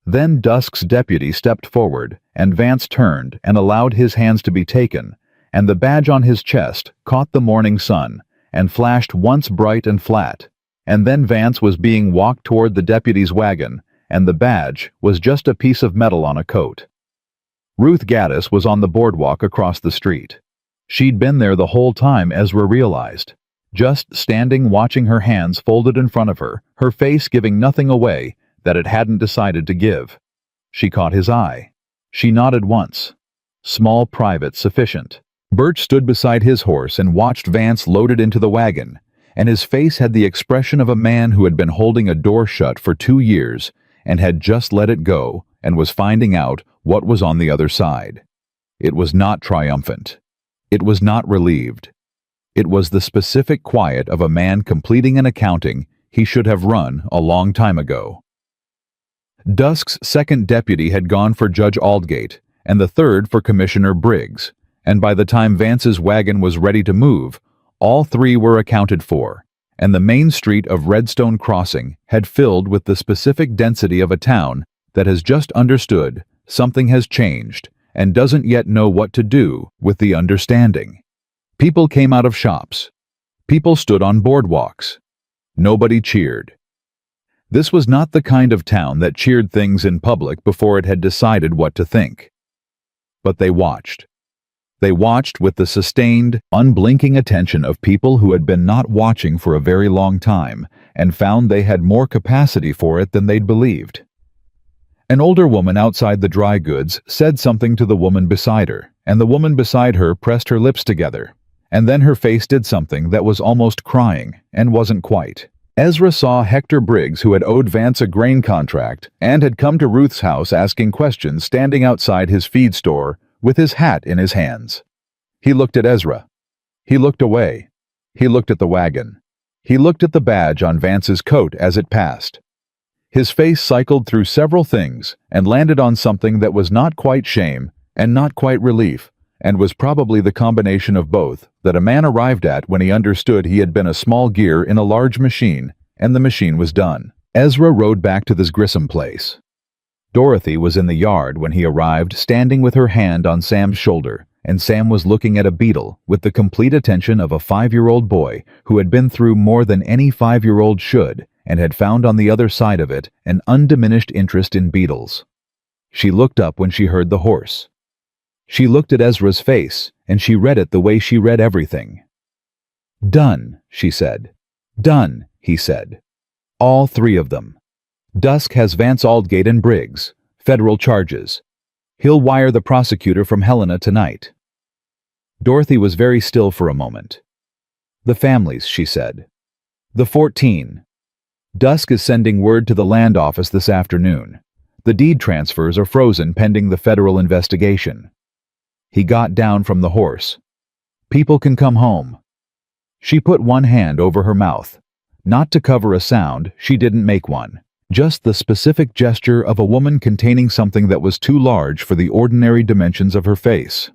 Then Dusk's deputy stepped forward, and Vance turned and allowed his hands to be taken, and the badge on his chest caught the morning sun and flashed once bright and flat, and then Vance was being walked toward the deputy's wagon, and the badge was just a piece of metal on a coat. Ruth Gaddis was on the boardwalk across the street. She'd been there the whole time, Ezra realized, just standing watching her hands folded in front of her, her face giving nothing away that it hadn't decided to give. She caught his eye. She nodded once. Small, private, sufficient. Birch stood beside his horse and watched Vance loaded into the wagon, and his face had the expression of a man who had been holding a door shut for 2 years and had just let it go and was finding out what was on the other side. It was not triumphant. It was not relieved. It was the specific quiet of a man completing an accounting he should have run a long time ago. Dusk's second deputy had gone for Judge Aldgate, and the third for Commissioner Briggs, and by the time Vance's wagon was ready to move, all 3 were accounted for, and the main street of Redstone Crossing had filled with the specific density of a town that has just understood something has changed and doesn't yet know what to do with the understanding. People came out of shops. People stood on boardwalks. Nobody cheered. This was not the kind of town that cheered things in public before it had decided what to think. But they watched. They watched with the sustained, unblinking attention of people who had been not watching for a very long time and found they had more capacity for it than they'd believed. An older woman outside the dry goods said something to the woman beside her, and the woman beside her pressed her lips together, and then her face did something that was almost crying and wasn't quite. Ezra saw Hector Briggs, who had owed Vance a grain contract and had come to Ruth's house asking questions, standing outside his feed store with his hat in his hands. He looked at Ezra. He looked away. He looked at the wagon. He looked at the badge on Vance's coat as it passed. His face cycled through several things and landed on something that was not quite shame and not quite relief, and was probably the combination of both that a man arrived at when he understood he had been a small gear in a large machine, and the machine was done. Ezra rode back to this Grissom place. Dorothy was in the yard when he arrived, standing with her hand on Sam's shoulder, and Sam was looking at a beetle with the complete attention of a 5-year-old boy who had been through more than any 5-year-old should and had found on the other side of it an undiminished interest in beetles. She looked up when she heard the horse. She looked at Ezra's face, and she read it the way she read everything. "Done," she said. "Done," he said. "All 3 of them. Dusk has Vance Aldgate and Briggs. Federal charges. He'll wire the prosecutor from Helena tonight." Dorothy was very still for a moment. "The families," she said. "The 14. Dusk is sending word to the land office this afternoon. The deed transfers are frozen pending the federal investigation." He got down from the horse. "People can come home." She put one hand over her mouth. Not to cover a sound, she didn't make one, Just the specific gesture of a woman containing something that was too large for the ordinary dimensions of her face.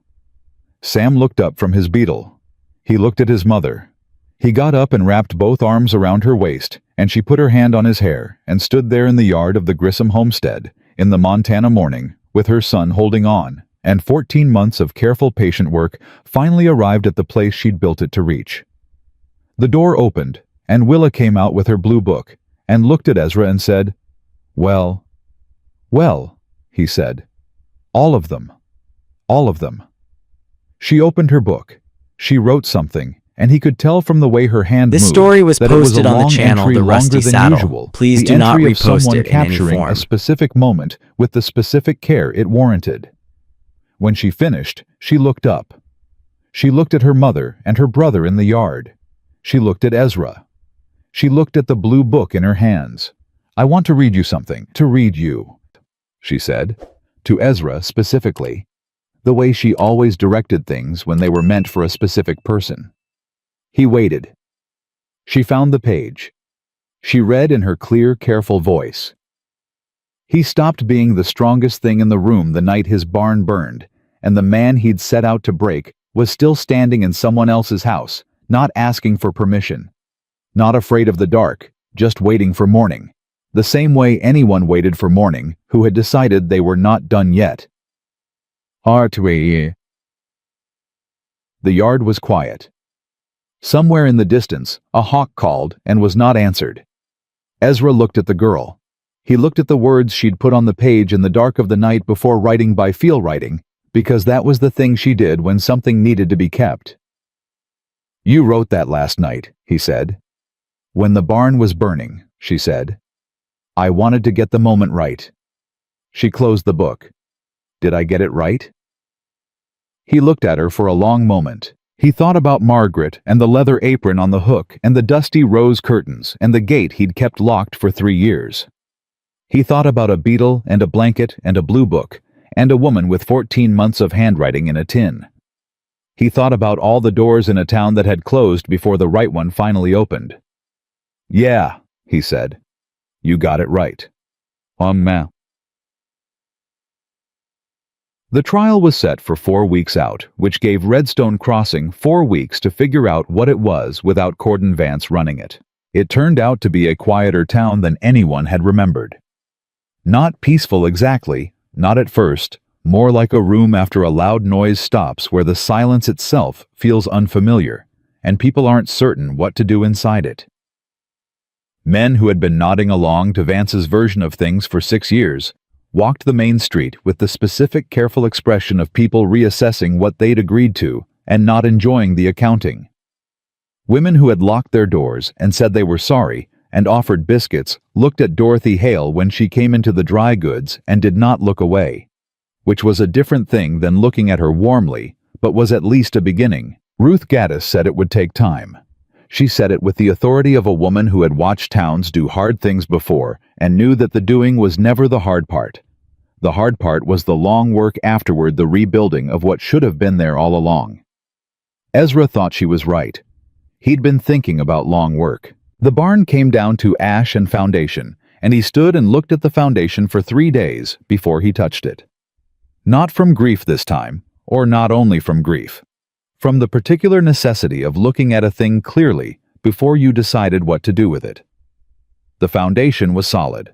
Sam looked up from his beetle. He looked at his mother. He got up and wrapped both arms around her waist, and she put her hand on his hair and stood there in the yard of the Grissom homestead, in the Montana morning, with her son holding on, and 14 months of careful patient work finally arrived at the place she'd built it to reach. The door opened, and Willa came out with her blue book, and looked at Ezra and said, "Well, he said. All of them. All of them." She opened her book. She wrote something, and he could tell from the way her hand This moved story was that it was posted a on the long channel entry The Rusty longer than Saddle. usual. Please The do not entry of repost someone it in any capturing form. a specific moment with the specific care it warranted. When she finished, she looked up. She looked at her mother and her brother in the yard. She looked at Ezra. She looked at the blue book in her hands. "I want to read you something, to read you," she said, to Ezra specifically, the way she always directed things when they were meant for a specific person. He waited. She found the page. She read in her clear, careful voice. He stopped being the strongest thing in the room the night his barn burned, and the man he'd set out to break was still standing in someone else's house, not asking for permission. Not afraid of the dark, just waiting for morning. The same way anyone waited for morning who had decided they were not done yet. The yard was quiet. Somewhere in the distance, a hawk called and was not answered. Ezra looked at the girl. He looked at the words she'd put on the page in the dark of the night before writing by feel writing, because that was the thing she did when something needed to be kept. "You wrote that last night," he said. "When the barn was burning," she said. "I wanted to get the moment right." She closed the book. "Did I get it right?" He looked at her for a long moment. He thought about Margaret and the leather apron on the hook and the dusty rose curtains and the gate he'd kept locked for 3 years. He thought about a beetle and a blanket and a blue book and a woman with 14 months of handwriting in a tin. He thought about all the doors in a town that had closed before the right one finally opened. "Yeah," he said. "You got it right." Man. The trial was set for 4 weeks out, which gave Redstone Crossing 4 weeks to figure out what it was without Cordon Vance running it. It turned out to be a quieter town than anyone had remembered. Not peaceful exactly, not at first, more like a room after a loud noise stops where the silence itself feels unfamiliar, and people aren't certain what to do inside it. Men who had been nodding along to Vance's version of things for 6 years walked the main street with the specific careful expression of people reassessing what they'd agreed to and not enjoying the accounting. Women who had locked their doors and said they were sorry and offered biscuits looked at Dorothy Hale when she came into the dry goods and did not look away, which was a different thing than looking at her warmly, but was at least a beginning. Ruth Gaddis said it would take time. She said it with the authority of a woman who had watched towns do hard things before and knew that the doing was never the hard part. The hard part was the long work afterward, the rebuilding of what should have been there all along. Ezra thought she was right. He'd been thinking about long work. The barn came down to ash and foundation, and he stood and looked at the foundation for 3 days before he touched it. Not from grief this time, or not only from grief. From the particular necessity of looking at a thing clearly before you decided what to do with it. The foundation was solid.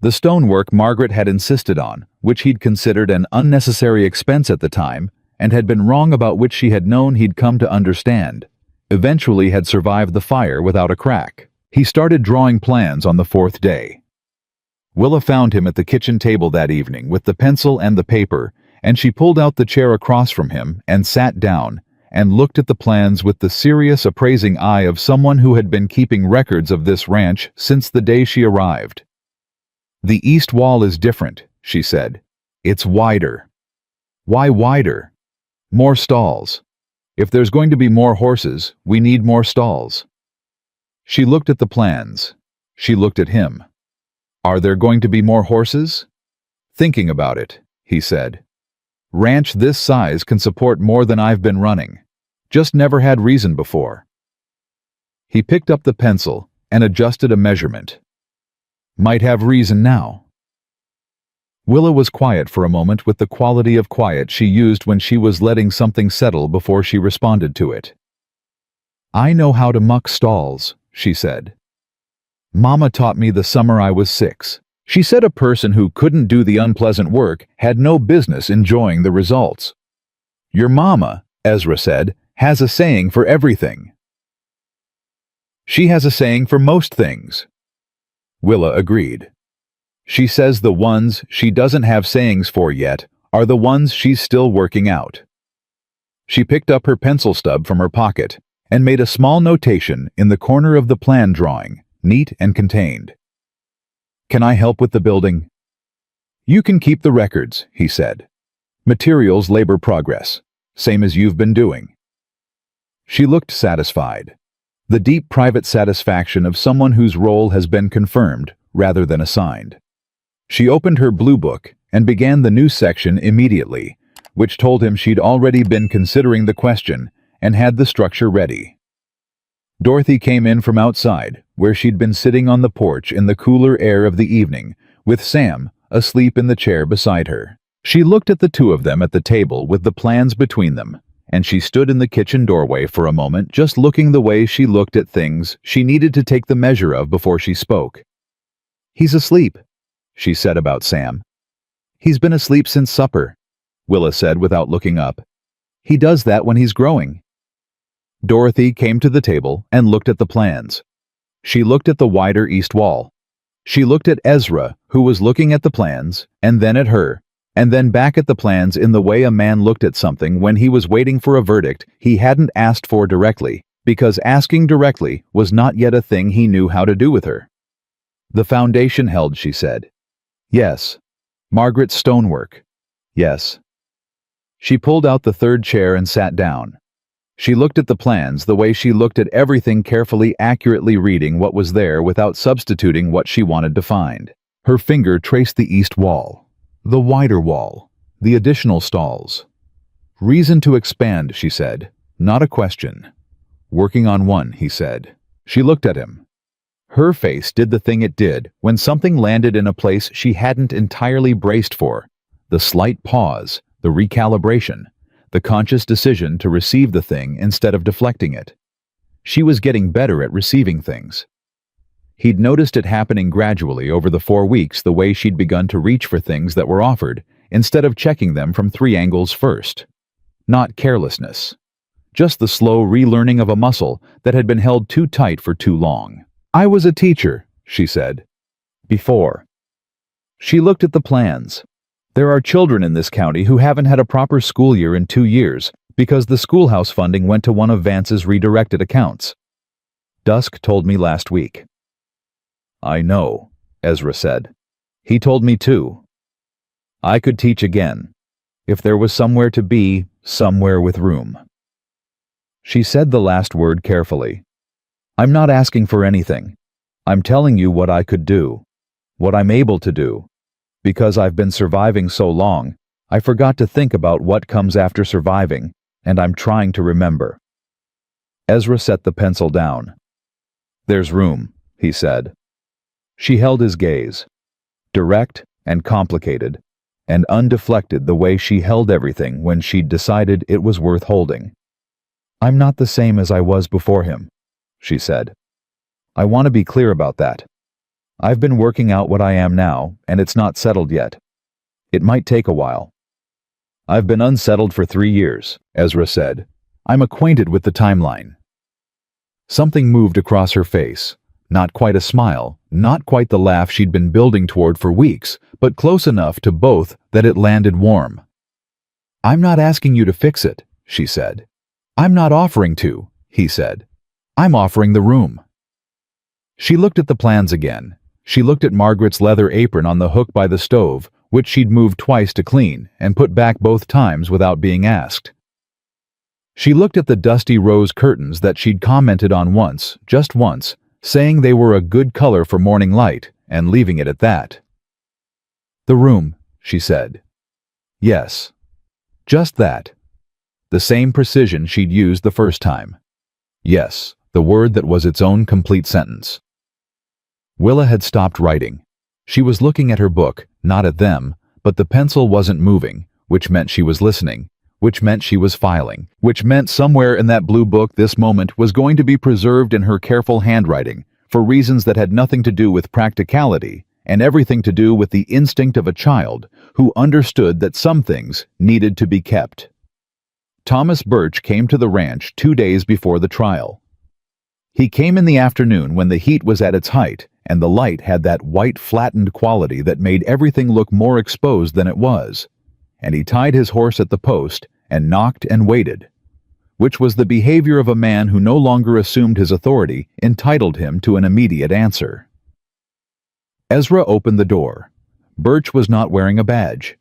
The stonework Margaret had insisted on, which he'd considered an unnecessary expense at the time, and had been wrong about which she had known he'd come to understand, eventually had survived the fire without a crack. He started drawing plans on the 4th day. Willa found him at the kitchen table that evening with the pencil and the paper, and she pulled out the chair across from him and sat down and looked at the plans with the serious appraising eye of someone who had been keeping records of this ranch since the day she arrived. "The east wall is different," she said. "It's wider." "Why wider?" "More stalls. If there's going to be more horses, we need more stalls." She looked at the plans. She looked at him. "Are there going to be more horses?" "Thinking about it," he said. "Ranch this size can support more than I've been running. Just never had reason before." He picked up the pencil and adjusted a measurement. Might have reason now. Willa was quiet for a moment with the quality of quiet she used when she was letting something settle before she responded to it. I know how to muck stalls, she said. Mama taught me the summer I was 6. She said a person who couldn't do the unpleasant work had no business enjoying the results. Your mama, Ezra said, has a saying for everything. She has a saying for most things. Willa agreed. She says the ones she doesn't have sayings for yet are the ones she's still working out. She picked up her pencil stub from her pocket and made a small notation in the corner of the plan drawing, neat and contained. Can I help with the building? You can keep the records, he said. Materials, labor, progress, same as you've been doing. She looked satisfied. The deep private satisfaction of someone whose role has been confirmed rather than assigned. She opened her blue book and began the new section immediately, which told him she'd already been considering the question and had the structure ready. Dorothy came in from outside, where she'd been sitting on the porch in the cooler air of the evening, with Sam asleep in the chair beside her. She looked at the two of them at the table with the plans between them, and she stood in the kitchen doorway for a moment, just looking the way she looked at things she needed to take the measure of before she spoke. He's asleep, she said about Sam. He's been asleep since supper, Willa said without looking up. He does that when he's growing. Dorothy came to the table and looked at the plans. She looked at the wider east wall. She looked at Ezra, who was looking at the plans, and then at her, and then back at the plans in the way a man looked at something when he was waiting for a verdict he hadn't asked for directly, because asking directly was not yet a thing he knew how to do with her. The foundation held, she said. Yes. Margaret's stonework. Yes. She pulled out the third chair and sat down. She looked at the plans the way she looked at everything, carefully, accurately reading what was there without substituting what she wanted to find. Her finger traced the east wall, the wider wall, the additional stalls. Reason to expand, she said, not a question. Working on one, he said. She looked at him. Her face did the thing it did when something landed in a place she hadn't entirely braced for. The slight pause, the recalibration, the conscious decision to receive the thing instead of deflecting it. She was getting better at receiving things. He'd noticed it happening gradually over the 4 weeks, the way she'd begun to reach for things that were offered, instead of checking them from 3 angles first. Not carelessness. Just the slow relearning of a muscle that had been held too tight for too long. I was a teacher, she said. Before. She looked at the plans. There are children in this county who haven't had a proper school year in 2 years because the schoolhouse funding went to one of Vance's redirected accounts. Dusk told me last week. I know, Ezra said. He told me too. I could teach again, if there was somewhere to be, somewhere with room. She said the last word carefully. I'm not asking for anything. I'm telling you what I could do, what I'm able to do. Because I've been surviving so long, I forgot to think about what comes after surviving, and I'm trying to remember. Ezra set the pencil down. There's room, he said. She held his gaze, direct and complicated, and undeflected the way she held everything when she'd decided it was worth holding. I'm not the same as I was before him, she said. I want to be clear about that. I've been working out what I am now, and it's not settled yet. It might take a while. I've been unsettled for 3 years, Ezra said. I'm acquainted with the timeline. Something moved across her face. Not quite a smile, not quite the laugh she'd been building toward for weeks, but close enough to both that it landed warm. I'm not asking you to fix it, she said. I'm not offering to, he said. I'm offering the room. She looked at the plans again. She looked at Margaret's leather apron on the hook by the stove, which she'd moved twice to clean and put back both times without being asked. She looked at the dusty rose curtains that she'd commented on once, just once, saying they were a good color for morning light, and leaving it at that. The room, she said. Yes. Just that. The same precision she'd used the first time. Yes, the word that was its own complete sentence. Willa had stopped writing. She was looking at her book, not at them, but the pencil wasn't moving, which meant she was listening, which meant she was filing, which meant somewhere in that blue book this moment was going to be preserved in her careful handwriting for reasons that had nothing to do with practicality and everything to do with the instinct of a child who understood that some things needed to be kept. Thomas Birch came to the ranch 2 days before the trial. He came in the afternoon when the heat was at its height and the light had that white flattened quality that made everything look more exposed than it was, and he tied his horse at the post and knocked and waited, which was the behavior of a man who no longer assumed his authority entitled him to an immediate answer. Ezra opened the door. Birch was not wearing a badge.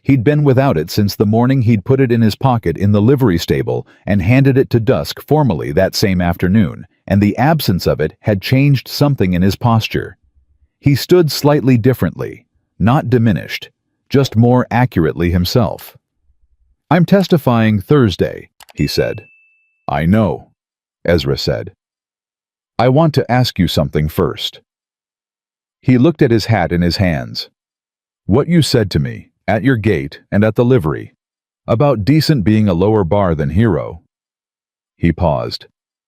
He'd been without it since the morning he'd put it in his pocket in the livery stable and handed it to Dusk formally that same afternoon, and the absence of it had changed something in his posture. He stood slightly differently, not diminished, just more accurately himself. "I'm testifying Thursday," he said. "I know," Ezra said. "I want to ask you something first." He looked at his hat in his hands. "What you said to me, at your gate and at the livery, about Decent being a lower bar than Hero." He paused.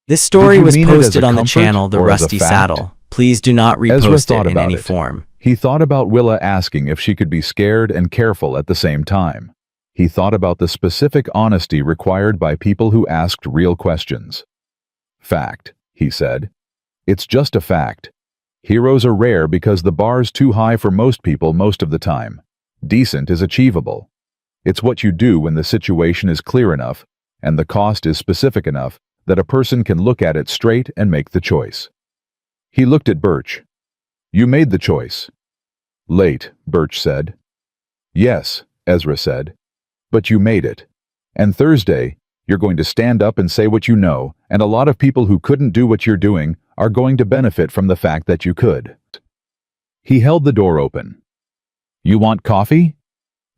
This story was mean it as posted a on the comfort channel The or as a Rusty fact? Saddle. Please do not Ezra repost thought it in about any it. form. He thought about Willa asking if she could be scared and careful at the same time. He thought about the specific honesty required by people who asked real questions. "Fact," he said. "It's just a fact. Heroes are rare because the bar's too high for most people most of the time. Decent is achievable. It's what you do when the situation is clear enough and the cost is specific enough that a person can look at it straight and make the choice." He looked at Birch. "You made the choice." "Late," Birch said. "Yes," Ezra said. "But you made it. And Thursday, you're going to stand up and say what you know, and a lot of people who couldn't do what you're doing are going to benefit from the fact that you could." He held the door open. "You want coffee?"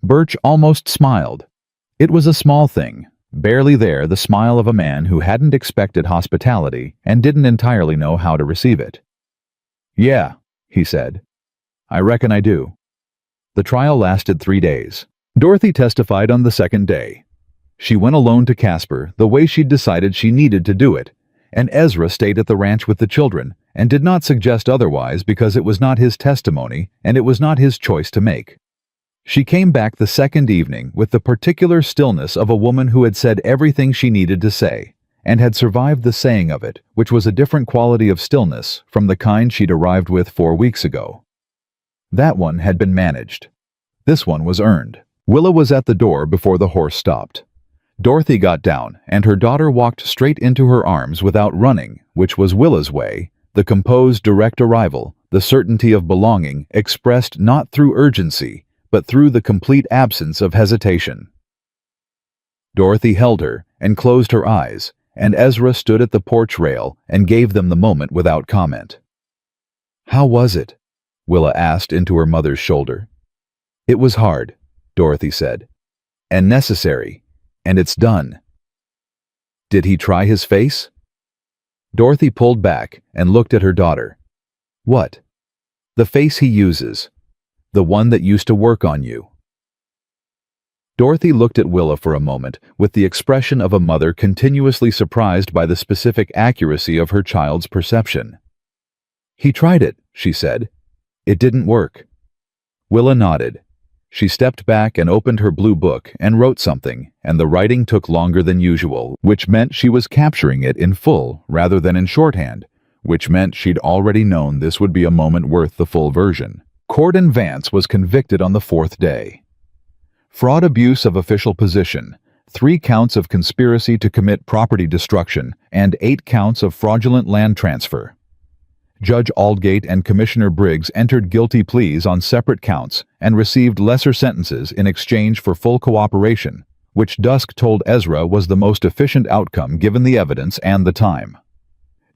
Birch almost smiled. It was a small thing, barely there, the smile of a man who hadn't expected hospitality and didn't entirely know how to receive it. "Yeah," he said. "I reckon I do." The trial lasted 3 days. Dorothy testified on the second day. She went alone to Casper the way she'd decided she needed to do it, and Ezra stayed at the ranch with the children and did not suggest otherwise because it was not his testimony and it was not his choice to make. She came back the second evening with the particular stillness of a woman who had said everything she needed to say and had survived the saying of it, which was a different quality of stillness from the kind she'd arrived with 4 weeks ago. That one had been managed. This one was earned. Willa was at the door before the horse stopped. Dorothy got down, and her daughter walked straight into her arms without running, which was Willa's way, the composed direct arrival, the certainty of belonging, expressed not through urgency, but through the complete absence of hesitation. Dorothy held her and closed her eyes, and Ezra stood at the porch rail and gave them the moment without comment. "How was it?" Willa asked into her mother's shoulder. "It was hard," Dorothy said, "and necessary, and it's done." "Did he try his face?" Dorothy pulled back and looked at her daughter. "What?" "The face he uses. The one that used to work on you." Dorothy looked at Willa for a moment with the expression of a mother continuously surprised by the specific accuracy of her child's perception. "He tried it," she said. "It didn't work." Willa nodded. She stepped back and opened her blue book and wrote something, and the writing took longer than usual, which meant she was capturing it in full rather than in shorthand, which meant she'd already known this would be a moment worth the full version. Corden Vance was convicted on the 4th day. Fraud, abuse of official position, 3 counts of conspiracy to commit property destruction, and 8 counts of fraudulent land transfer. Judge Aldgate and Commissioner Briggs entered guilty pleas on separate counts and received lesser sentences in exchange for full cooperation, which Dusk told Ezra was the most efficient outcome given the evidence and the time.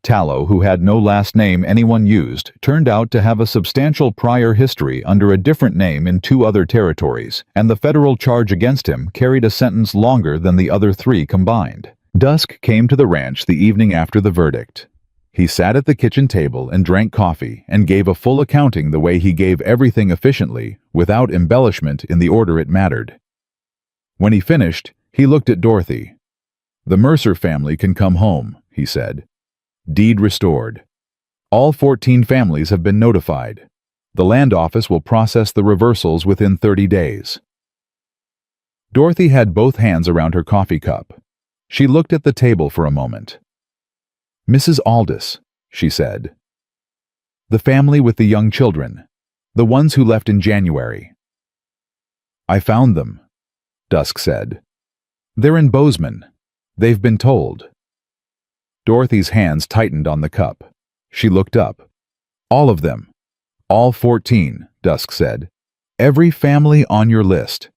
Tallow, who had no last name anyone used, turned out to have a substantial prior history under a different name in 2 other territories, and the federal charge against him carried a sentence longer than the other 3 combined. Dusk came to the ranch the evening after the verdict. He sat at the kitchen table and drank coffee and gave a full accounting the way he gave everything efficiently, without embellishment in the order it mattered. When he finished, he looked at Dorothy. "The Mercer family can come home," he said. "Deed restored. All 14 families have been notified. The land office will process the reversals within 30 days. Dorothy had both hands around her coffee cup. She looked at the table for a moment. "Mrs. Aldous," she said. "The family with the young children, the ones who left in January." "I found them," Dusk said. "They're in Bozeman. They've been told." Dorothy's hands tightened on the cup. She looked up. "All of them. All 14, Dusk said. "Every family on your list."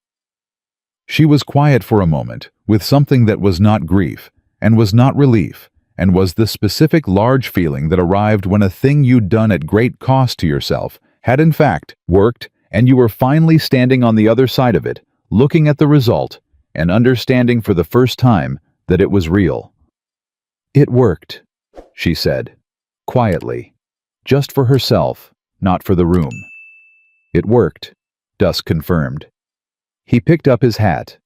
She was quiet for a moment, with something that was not grief, and was not relief, and was the specific large feeling that arrived when a thing you'd done at great cost to yourself had in fact worked, and you were finally standing on the other side of it, looking at the result, and understanding for the first time that it was real. "It worked," she said, quietly, just for herself, not for the room. "It worked," Dusk confirmed. He picked up his hat.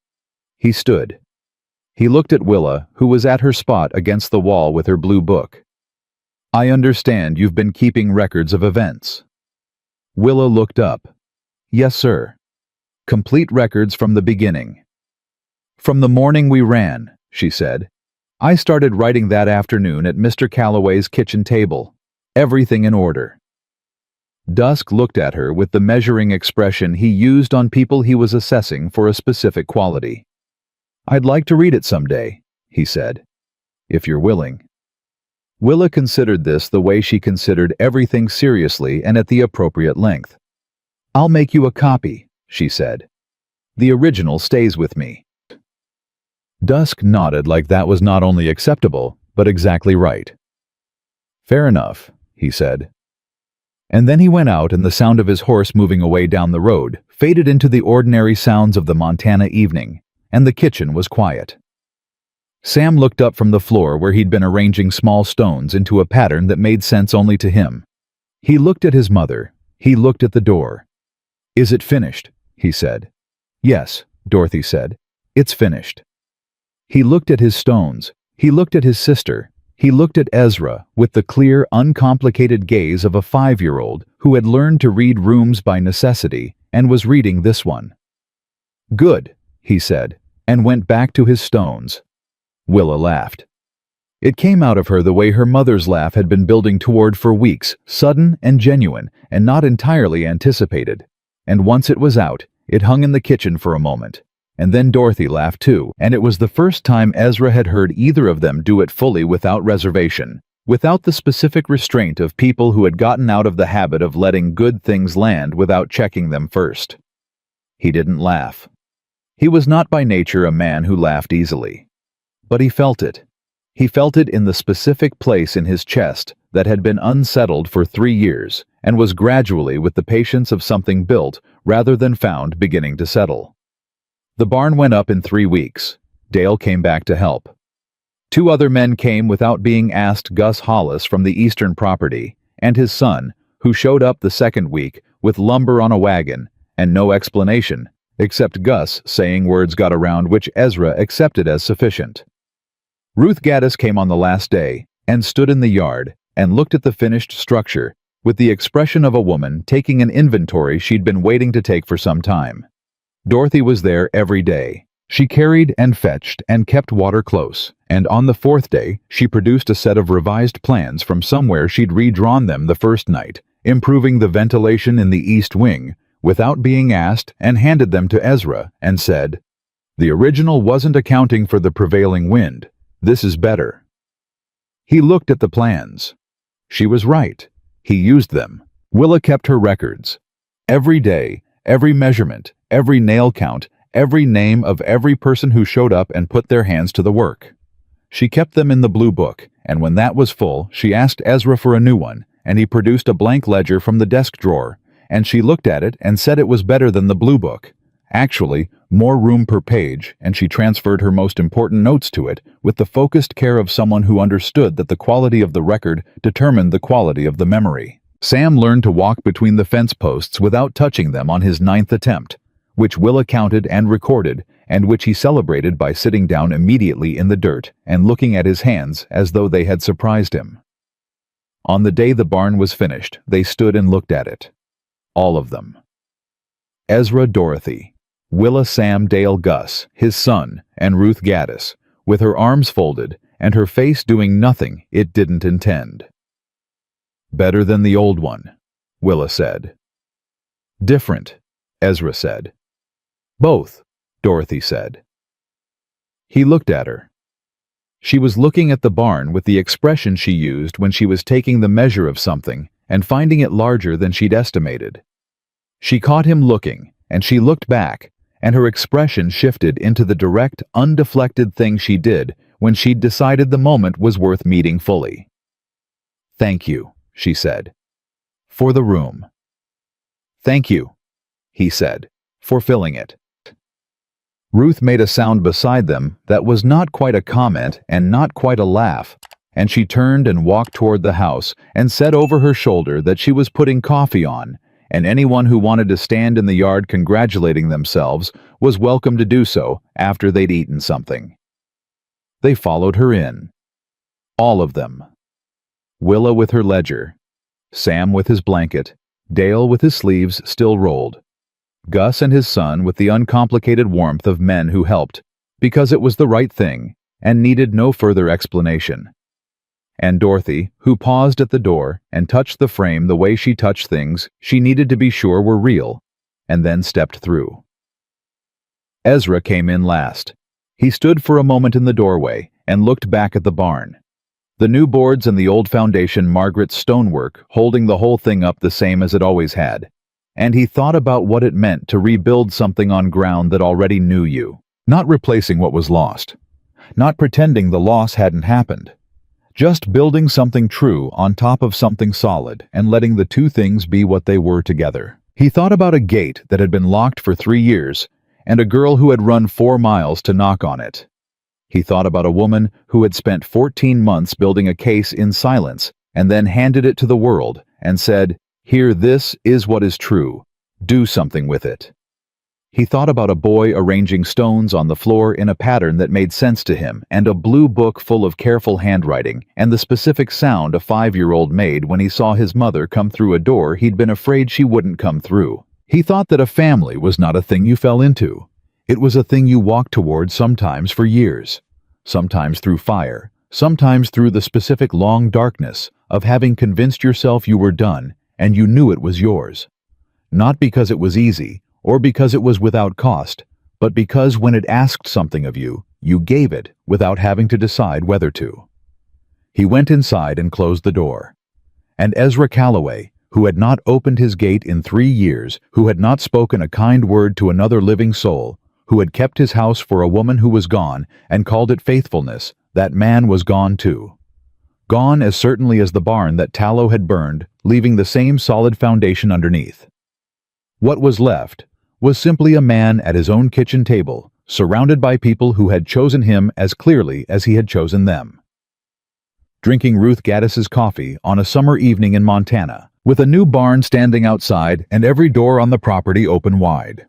He stood. He looked at Willa, who was at her spot against the wall with her blue book. "I understand you've been keeping records of events." Willa looked up. "Yes, sir. Complete records from the beginning." "From the morning we ran," she said. "I started writing that afternoon at Mr. Calloway's kitchen table. Everything in order." Dusk looked at her with the measuring expression he used on people he was assessing for a specific quality. "I'd like to read it someday," he said, "if you're willing." Willa considered this the way she considered everything seriously and at the appropriate length. "I'll make you a copy," she said. "The original stays with me." Dusk nodded like that was not only acceptable, but exactly right. "Fair enough," he said. And then he went out, and the sound of his horse moving away down the road faded into the ordinary sounds of the Montana evening, and the kitchen was quiet. Sam looked up from the floor where he'd been arranging small stones into a pattern that made sense only to him. He looked at his mother. He looked at the door. "Is it finished?" he said. "Yes," Dorothy said. "It's finished." He looked at his stones. He looked at his sister. He looked at Ezra with the clear, uncomplicated gaze of a 5-year-old who had learned to read rooms by necessity and was reading this one. "Good," he said, and went back to his stones. Willa laughed. It came out of her the way her mother's laugh had been building toward for weeks, sudden and genuine, and not entirely anticipated. And once it was out, it hung in the kitchen for a moment. And then Dorothy laughed too, and it was the first time Ezra had heard either of them do it fully without reservation, without the specific restraint of people who had gotten out of the habit of letting good things land without checking them first. He didn't laugh. He was not by nature a man who laughed easily. But he felt it. He felt it in the specific place in his chest that had been unsettled for 3 years and was gradually, with the patience of something built rather than found, beginning to settle. The barn went up in 3 weeks. Dale came back to help. 2 other men came without being asked: Gus Hollis from the eastern property, and his son, who showed up the 2nd week with lumber on a wagon, and no explanation, except Gus saying words got around which Ezra accepted as sufficient. Ruth Gaddis came on the last day, and stood in the yard, and looked at the finished structure, with the expression of a woman taking an inventory she'd been waiting to take for some time. Dorothy was there every day. She carried and fetched and kept water close, and on the 4th day she produced a set of revised plans from somewhere she'd redrawn them the first night, improving the ventilation in the east wing, without being asked, and handed them to Ezra, and said, "The original wasn't accounting for the prevailing wind. This is better." He looked at the plans. She was right. He used them. Willa kept her records. Every day, every measurement, every nail count, every name of every person who showed up and put their hands to the work. She kept them in the blue book, and when that was full, she asked Ezra for a new one, and he produced a blank ledger from the desk drawer, and she looked at it and said it was better than the blue book, Actually, more room per page, and she transferred her most important notes to it with the focused care of someone who understood that the quality of the record determined the quality of the memory. Sam learned to walk between the fence posts without touching them on his 9th attempt, which Willa counted and recorded, and which he celebrated by sitting down immediately in the dirt and looking at his hands as though they had surprised him. On the day the barn was finished, they stood and looked at it. All of them. Ezra Dorothy, Willa Sam Dale Gus, his son, and Ruth Gaddis, with her arms folded and her face doing nothing it didn't intend. Better than the old one, Willa said. Different, Ezra said. Both, Dorothy said. He looked at her. She was looking at the barn with the expression she used when she was taking the measure of something and finding it larger than she'd estimated. She caught him looking, and she looked back, and her expression shifted into the direct, undeflected thing she did when she'd decided the moment was worth meeting fully. "Thank you," she said, "for the room." "Thank you," he said, "for filling it." Ruth made a sound beside them that was not quite a comment and not quite a laugh, and she turned and walked toward the house and said over her shoulder that she was putting coffee on, and anyone who wanted to stand in the yard congratulating themselves was welcome to do so after they'd eaten something. They followed her in. All of them. Willa with her ledger, Sam with his blanket, Dale with his sleeves still rolled, Gus and his son with the uncomplicated warmth of men who helped, because it was the right thing and needed no further explanation, and Dorothy, who paused at the door and touched the frame the way she touched things she needed to be sure were real, and then stepped through. Ezra came in last. He stood for a moment in the doorway and looked back at the barn. The new boards and the old foundation Margaret's stonework holding the whole thing up the same as it always had. And he thought about what it meant to rebuild something on ground that already knew you. Not replacing what was lost. Not pretending the loss hadn't happened. Just building something true on top of something solid and letting the two things be what they were together. He thought about a gate that had been locked for 3 years and a girl who had run 4 miles to knock on it. He thought about a woman who had spent 14 months building a case in silence and then handed it to the world and said, "Here, this is what is true. Do something with it." He thought about a boy arranging stones on the floor in a pattern that made sense to him, and a blue book full of careful handwriting, and the specific sound a 5-year-old made when he saw his mother come through a door he'd been afraid she wouldn't come through. He thought that a family was not a thing you fell into. It was a thing you walked toward sometimes for years, sometimes through fire, sometimes through the specific long darkness of having convinced yourself you were done and you knew it was yours. Not because it was easy, or because it was without cost, but because when it asked something of you, you gave it without having to decide whether to. He went inside and closed the door. And Ezra Calloway, who had not opened his gate in 3 years, who had not spoken a kind word to another living soul, who had kept his house for a woman who was gone and called it faithfulness, that man was gone too. Gone as certainly as the barn that tallow had burned, leaving the same solid foundation underneath. What was left was simply a man at his own kitchen table, surrounded by people who had chosen him as clearly as he had chosen them. Drinking Ruth Gaddis's coffee on a summer evening in Montana, with a new barn standing outside and every door on the property open wide.